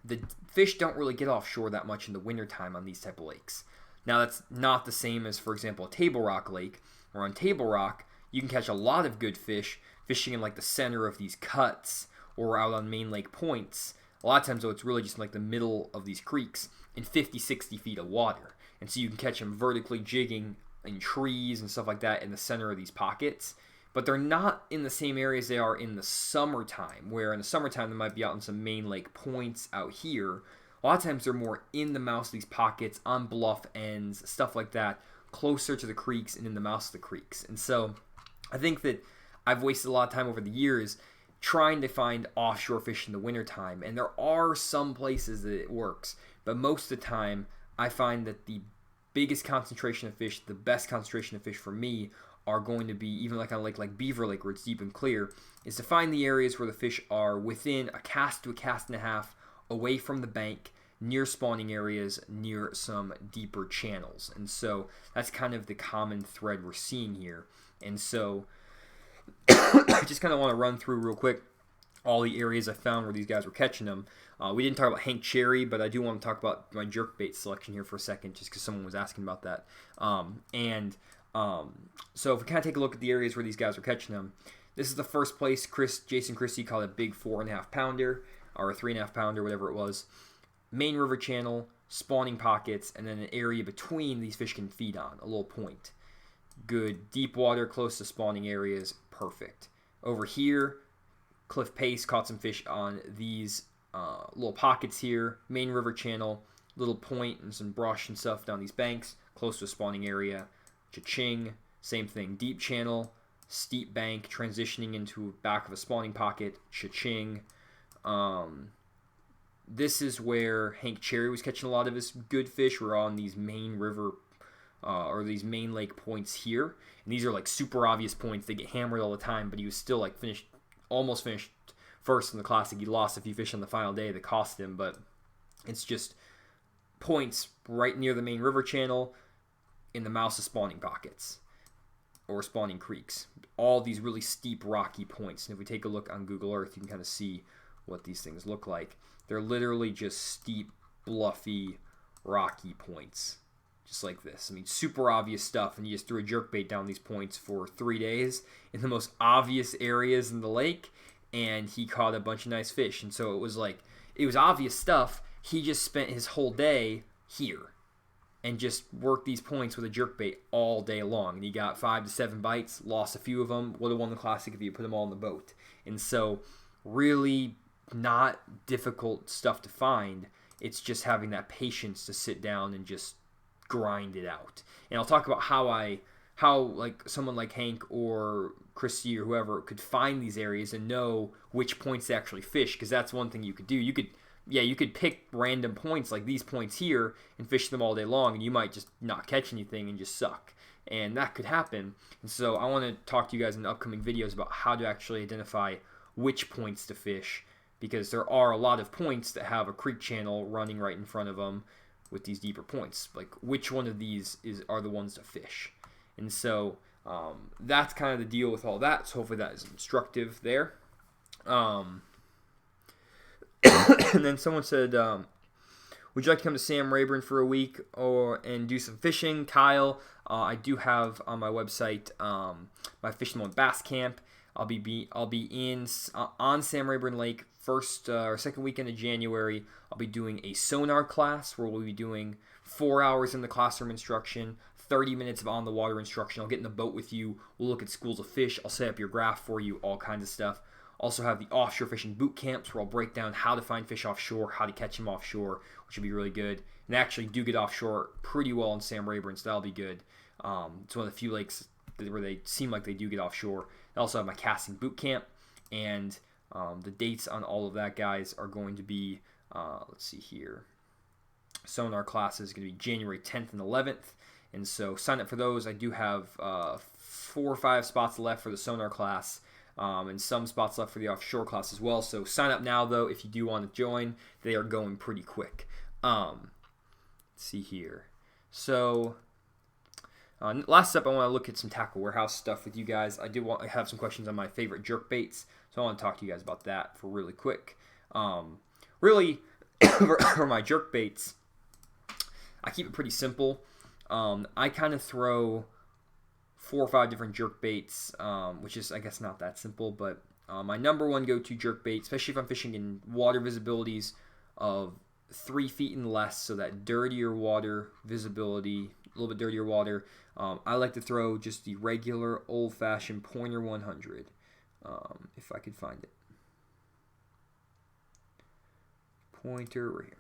the fish don't really get offshore that much in the wintertime on these type of lakes. Now, that's not the same as, for example, a Table Rock lake, where on Table Rock you can catch a lot of good fish fishing in like the center of these cuts or out on main lake points. A lot of times, though, it's really just like the middle of these creeks in 50, 60 feet of water. And so you can catch them vertically jigging in trees and stuff like that in the center of these pockets. But they're not in the same areas they are in the summertime, where in the summertime they might be out in some main lake points out here. A lot of times they're more in the mouths of these pockets, on bluff ends, stuff like that, closer to the creeks and in the mouths of the creeks. And so I think that I've wasted a lot of time over the years trying to find offshore fish in the wintertime, and there are some places that it works, but most of the time I find that the biggest concentration of fish, the best concentration of fish for me, are going to be, even like on a lake like Beaver Lake, where it's deep and clear, is to find the areas where the fish are within a cast to a cast and a half away from the bank, near spawning areas, near some deeper channels. And so that's kind of the common thread we're seeing here. And so I just kind of want to run through real quick all the areas I found where these guys were catching them. We didn't talk about Hank Cherry, but I do want to talk about my jerkbait selection here for a second, just because someone was asking about that. So if we kind of take a look at the areas where these guys were catching them, this is the first place. Jason Christie called it a big 4.5 pounder, or a 3.5 pounder, whatever it was. Main river channel, spawning pockets, and then an area between these fish can feed on, a little point. Good deep water close to spawning areas, perfect. Over here, Cliff Pace caught some fish on these little pockets here. Main river channel, little point and some brush and stuff down these banks, close to a spawning area. Cha-ching, same thing. Deep channel, steep bank, transitioning into back of a spawning pocket. Cha-ching. This is where Hank Cherry was catching a lot of his good fish. We're on these main river or these main lake points here. And these are like super obvious points. They get hammered all the time, but he was still like almost finished first in the Classic. He lost a few fish on the final day that cost him, but it's just points right near the main river channel in the mouths of spawning pockets or spawning creeks. All these really steep rocky points. And if we take a look on Google Earth, you can kind of see what these things look like. They're literally just steep, bluffy, rocky points. Just like this. I mean, super obvious stuff, and you just threw a jerkbait down these points for 3 days in the most obvious areas in the lake, and he caught a bunch of nice fish. And so it was obvious stuff. He just spent his whole day here and just worked these points with a jerkbait all day long. And he got 5 to 7 bites, lost a few of them, would have won the Classic if you put them all in the boat. And so really not difficult stuff to find. It's just having that patience to sit down and just grind it out. And I'll talk about how like someone like Hank or Christy or whoever could find these areas and know which points to actually fish, because that's one thing you could do. You could pick random points like these points here and fish them all day long, and you might just not catch anything and just suck. and that could happen. And so I want to talk to you guys in the upcoming videos about how to actually identify which points to fish, because there are a lot of points that have a creek channel running right in front of them with these deeper points. Like, which one of these are the ones to fish? And so that's kind of the deal with all that. So hopefully that is instructive there. And then someone said, would you like to come to Sam Rayburn for a week and do some fishing? Kyle, I do have on my website my Fish the Moment Bass Camp. I'll be on Sam Rayburn Lake first or second weekend of January. I'll be doing a sonar class where we'll be doing 4 hours in the classroom instruction, 30 minutes of on the water instruction. I'll get in the boat with you. We'll look at schools of fish. I'll set up your graph for you, all kinds of stuff. Also have the offshore fishing boot camps where I'll break down how to find fish offshore, how to catch them offshore, which will be really good. And they actually do get offshore pretty well in Sam Rayburn, so that'll be good. It's one of the few lakes where they seem like they do get offshore. I also have my casting boot camp, and the dates on all of that, guys, are going to be, let's see here. Sonar classes is going to be January 10th and 11th, and so sign up for those. I do have 4 or 5 spots left for the sonar class, and some spots left for the offshore class as well. So sign up now, though, if you do want to join. They are going pretty quick. Let's see here. So last up, I want to look at some tackle warehouse stuff with you guys. I have some questions on my favorite jerkbaits, so I want to talk to you guys about that for really quick. Really, for my jerkbaits, I keep it pretty simple. I kind of throw 4 or 5 different jerkbaits, which is, I guess, not that simple, but my number one go-to jerkbait, especially if I'm fishing in water visibilities of 3 feet and less, so that dirtier water visibility, a little bit dirtier water, I like to throw just the regular old-fashioned Pointer 100, if I could find it. Pointer right here.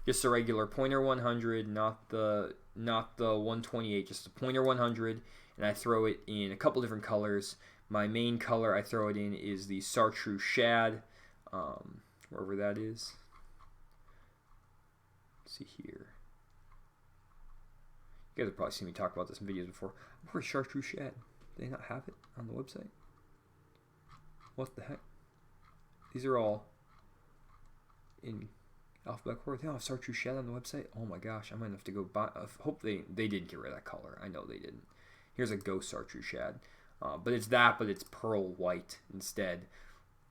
Just a regular Pointer 100, not the 128, just a Pointer 100, and I throw it in a couple different colors. My main color I throw it in is the Chartreuse Shad, wherever that is. Let's see here. You guys have probably seen me talk about this in videos before. Where's Chartreuse Shad? Do they not have it on the website? What the heck? These are all in alphabetical order. They don't have Chartreuse Shad on the website? Oh my gosh, I might have to go buy. Hope they did get rid of that color. I know they didn't. Here's a Ghost Chartreuse Shad. But it's that, but it's pearl white instead.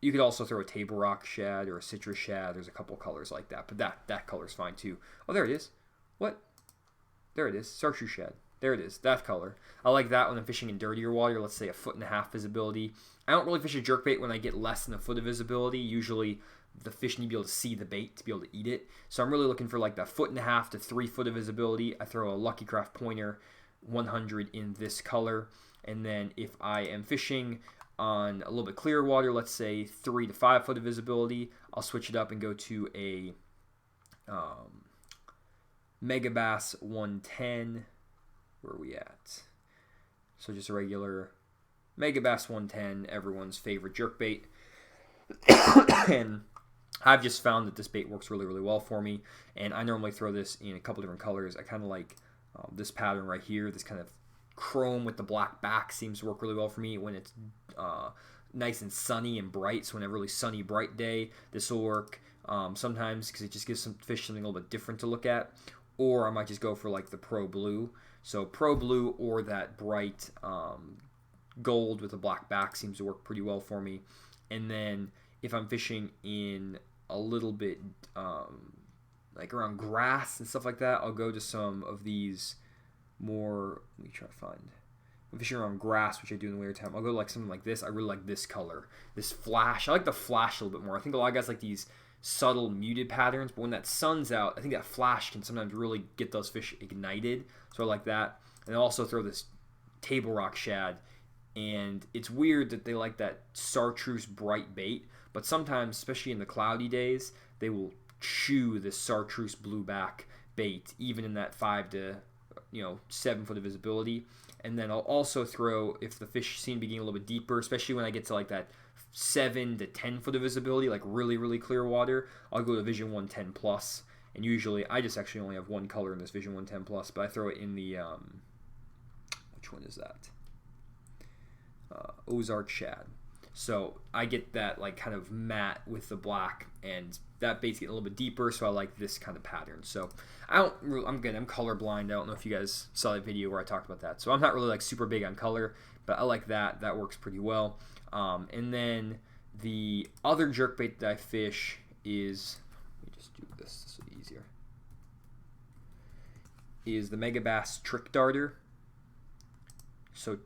You could also throw a Table Rock Shad or a Citrus Shad. There's a couple colors like that, but that color's fine too. Oh, there it is. What? There it is. Chartreuse Shad. There it is. That color. I like that when I'm fishing in dirtier water, let's say 1.5 foot visibility. I don't really fish a jerkbait when I get less than 1 foot of visibility. Usually the fish need to be able to see the bait to be able to eat it. So I'm really looking for like that 1.5 to 3 foot of visibility. I throw a Lucky Craft Pointer 100 in this color. And then if I am fishing on a little bit clearer water, let's say 3 to 5 foot of visibility, I'll switch it up and go to a Megabass 110. Where are we at? So just a regular Megabass 110, everyone's favorite jerkbait. And I've just found that this bait works really, really well for me. And I normally throw this in a couple different colors. I kind of like this pattern right here. This kind of chrome with the black back seems to work really well for me when it's nice and sunny and bright. So on a really sunny, bright day, this will work sometimes because it just gives some fish something a little bit different to look at. Or I might just go for like the Pro Blue. So Pro Blue or that bright gold with a black back seems to work pretty well for me. And then if I'm fishing in a little bit like around grass and stuff like that, I'll go to some of these more, let me try to find. I'm fishing around grass, which I do in the winter time. I'll go to like something like this. I really like this color. This flash. I like the flash a little bit more. I think a lot of guys like these subtle muted patterns, but when that sun's out, I think that flash can sometimes really get those fish ignited. So I like that. And I also throw this Table Rock Shad. And it's weird that they like that chartreuse bright bait, but sometimes, especially in the cloudy days, they will chew this chartreuse blueback bait, even in that 5 to 7 foot of visibility. And then I'll also throw, if the fish seem to be getting a little bit deeper, especially when I get to like that 7 to 10 foot of visibility, like really, really clear water, I'll go to Vision 110 Plus. And usually, I just actually only have one color in this Vision 110 Plus, but I throw it in the which one is that? Ozark Shad. So I get that like kind of matte with the black, and that bait's getting a little bit deeper, so I like this kind of pattern. So I'm colorblind. I don't know if you guys saw that video where I talked about that. So I'm not really like super big on color, but I like that. That works pretty well. And then the other jerkbait that I fish is, let me just do this so easier, is the Megabass Trick Darter. So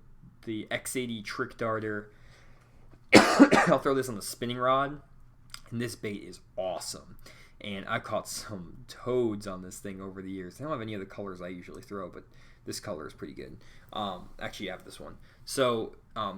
the X80 Trick Darter, I'll throw this on the spinning rod, and this bait is awesome. And I've caught some toads on this thing over the years. I don't have any other colors I usually throw, but this color is pretty good. Actually, I have this one. So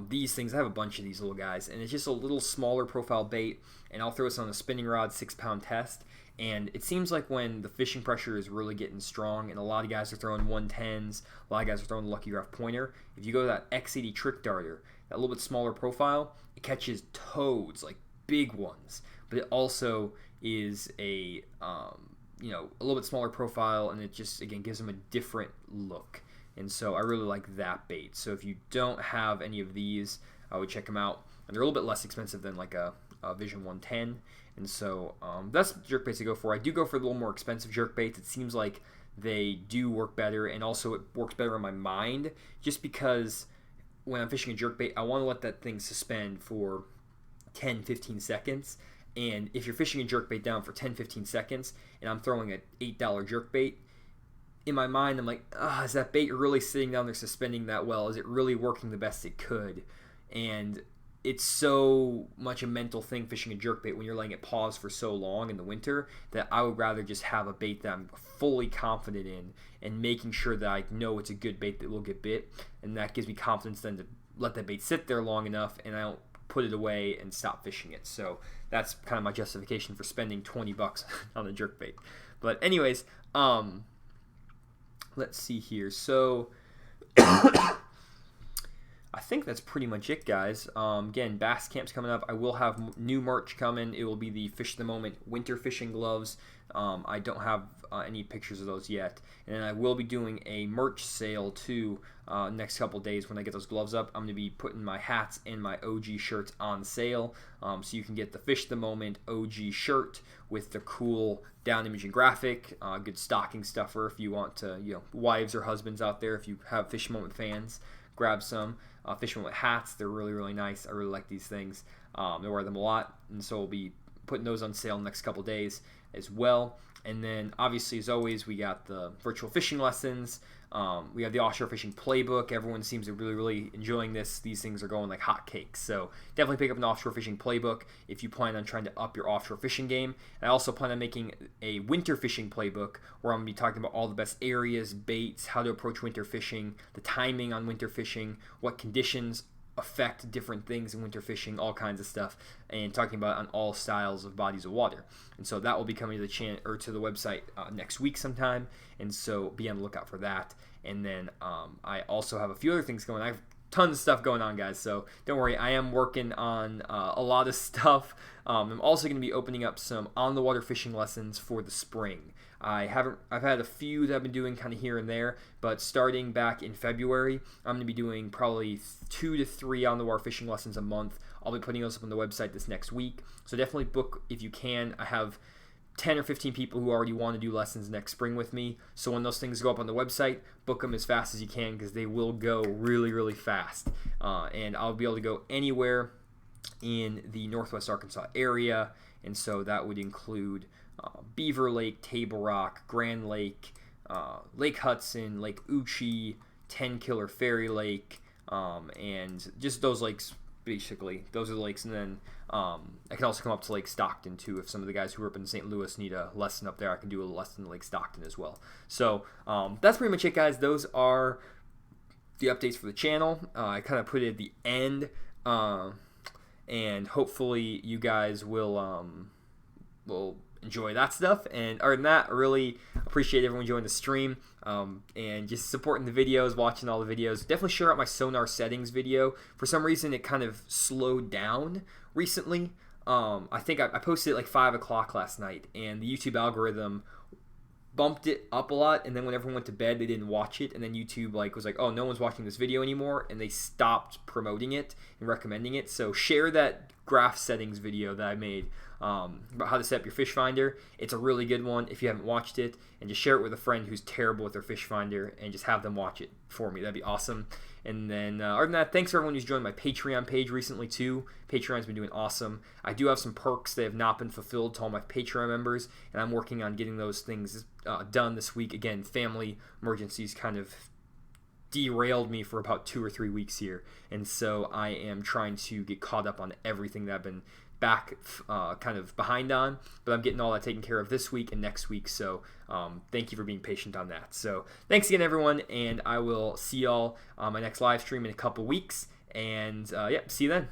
these things, I have a bunch of these little guys, and it's just a little smaller profile bait, and I'll throw this on a spinning rod 6-pound test. And it seems like when the fishing pressure is really getting strong, and a lot of guys are throwing 110s, a lot of guys are throwing the Lucky Graph Pointer, if you go to that X80 Trick Darter, that little bit smaller profile, it catches toads, like big ones. But it also is a little bit smaller profile, and it just, again, gives them a different look. And so I really like that bait. So if you don't have any of these, I would check them out. And they're a little bit less expensive than like a Vision 110. And so that's jerkbaits to go for. I do go for a little more expensive jerkbaits. It seems like they do work better, and also it works better in my mind, just because when I'm fishing a jerkbait, I want to let that thing suspend for 10-15 seconds. And if you're fishing a jerkbait down for 10-15 seconds and I'm throwing an $8 jerkbait, in my mind I'm like, is that bait really sitting down there suspending that well? Is it really working the best it could? And it's so much a mental thing fishing a jerkbait when you're letting it pause for so long in the winter, that I would rather just have a bait that I'm fully confident in, and making sure that I know it's a good bait that will get bit, and that gives me confidence then to let that bait sit there long enough and I don't put it away and stop fishing it. So that's kind of my justification for spending $20 on a jerkbait. But anyways, let's see here. So I think that's pretty much it, guys. Again, Bass Camp's coming up. I will have new merch coming. It will be the Fish the Moment winter fishing gloves. I don't have any pictures of those yet. And then I will be doing a merch sale too next couple days when I get those gloves up. I'm going to be putting my hats and my OG shirts on sale. So you can get the Fish the Moment OG shirt with the cool down imaging graphic, good stocking stuffer if you want to, wives or husbands out there, if you have Fish the Moment fans, grab some. Fish Moment hats, they're really, really nice. I really like these things. I wear them a lot, and so we'll be putting those on sale next couple days as well. And then, obviously, as always, we got the virtual fishing lessons. We have the offshore fishing playbook. Everyone seems to really, really enjoying this. These things are going like hotcakes. So definitely pick up an offshore fishing playbook if you plan on trying to up your offshore fishing game. And I also plan on making a winter fishing playbook where I'm going to be talking about all the best areas, baits, how to approach winter fishing, the timing on winter fishing, what conditions affect different things in winter fishing, all kinds of stuff, and talking about it on all styles of bodies of water. And so that will be coming to the channel or to the website next week sometime, and so be on the lookout for that. And then I also have a few other things going. I have tons of stuff going on, guys, so don't worry. I am working on a lot of stuff. I'm also going to be opening up some on the water fishing lessons for the spring. I've had a few that I've been doing kind of here and there, but starting back in February, I'm going to be doing probably 2 to 3 on the water fishing lessons a month. I'll be putting those up on the website this next week, so definitely book if you can. I have 10 or 15 people who already want to do lessons next spring with me, so when those things go up on the website, book them as fast as you can, because they will go really, really fast. And I'll be able to go anywhere in the Northwest Arkansas area, and so that would include Beaver Lake, Table Rock, Grand Lake, Lake Hudson, Lake Uchi, 10 Killer Ferry Lake, and just those lakes, basically. Those are the lakes. And then I can also come up to Lake Stockton too. If some of the guys who are up in St. Louis need a lesson up there, I can do a lesson in Lake Stockton as well. So that's pretty much it, guys. Those are the updates for the channel. I kind of put it at the end, and hopefully you guys will enjoy that stuff. And other than that, I really appreciate everyone joining the stream, and just supporting the videos, watching all the videos. Definitely share out my Sonar settings video. For some reason, it kind of slowed down recently. I think I posted it like 5 o'clock last night, and the YouTube algorithm bumped it up a lot, and then when everyone went to bed, they didn't watch it, and then YouTube was like, oh, no one's watching this video anymore, and they stopped promoting it and recommending it. So share that graph settings video that I made about how to set up your Fishfinder. It's a really good one if you haven't watched it, and just share it with a friend who's terrible with their Fishfinder, and just have them watch it for me. That'd be awesome. And then other than that, thanks for everyone who's joined my Patreon page recently too. Patreon's been doing awesome. I do have some perks that have not been fulfilled to all my Patreon members, and I'm working on getting those things done this week. Again, family emergencies kind of derailed me for about 2 or 3 weeks here, and so I am trying to get caught up on everything that I've been back kind of behind on, but I'm getting all that taken care of this week and next week, so thank you for being patient on that. So thanks again, everyone, and I will see y'all on my next live stream in a couple weeks, and yeah, see you then.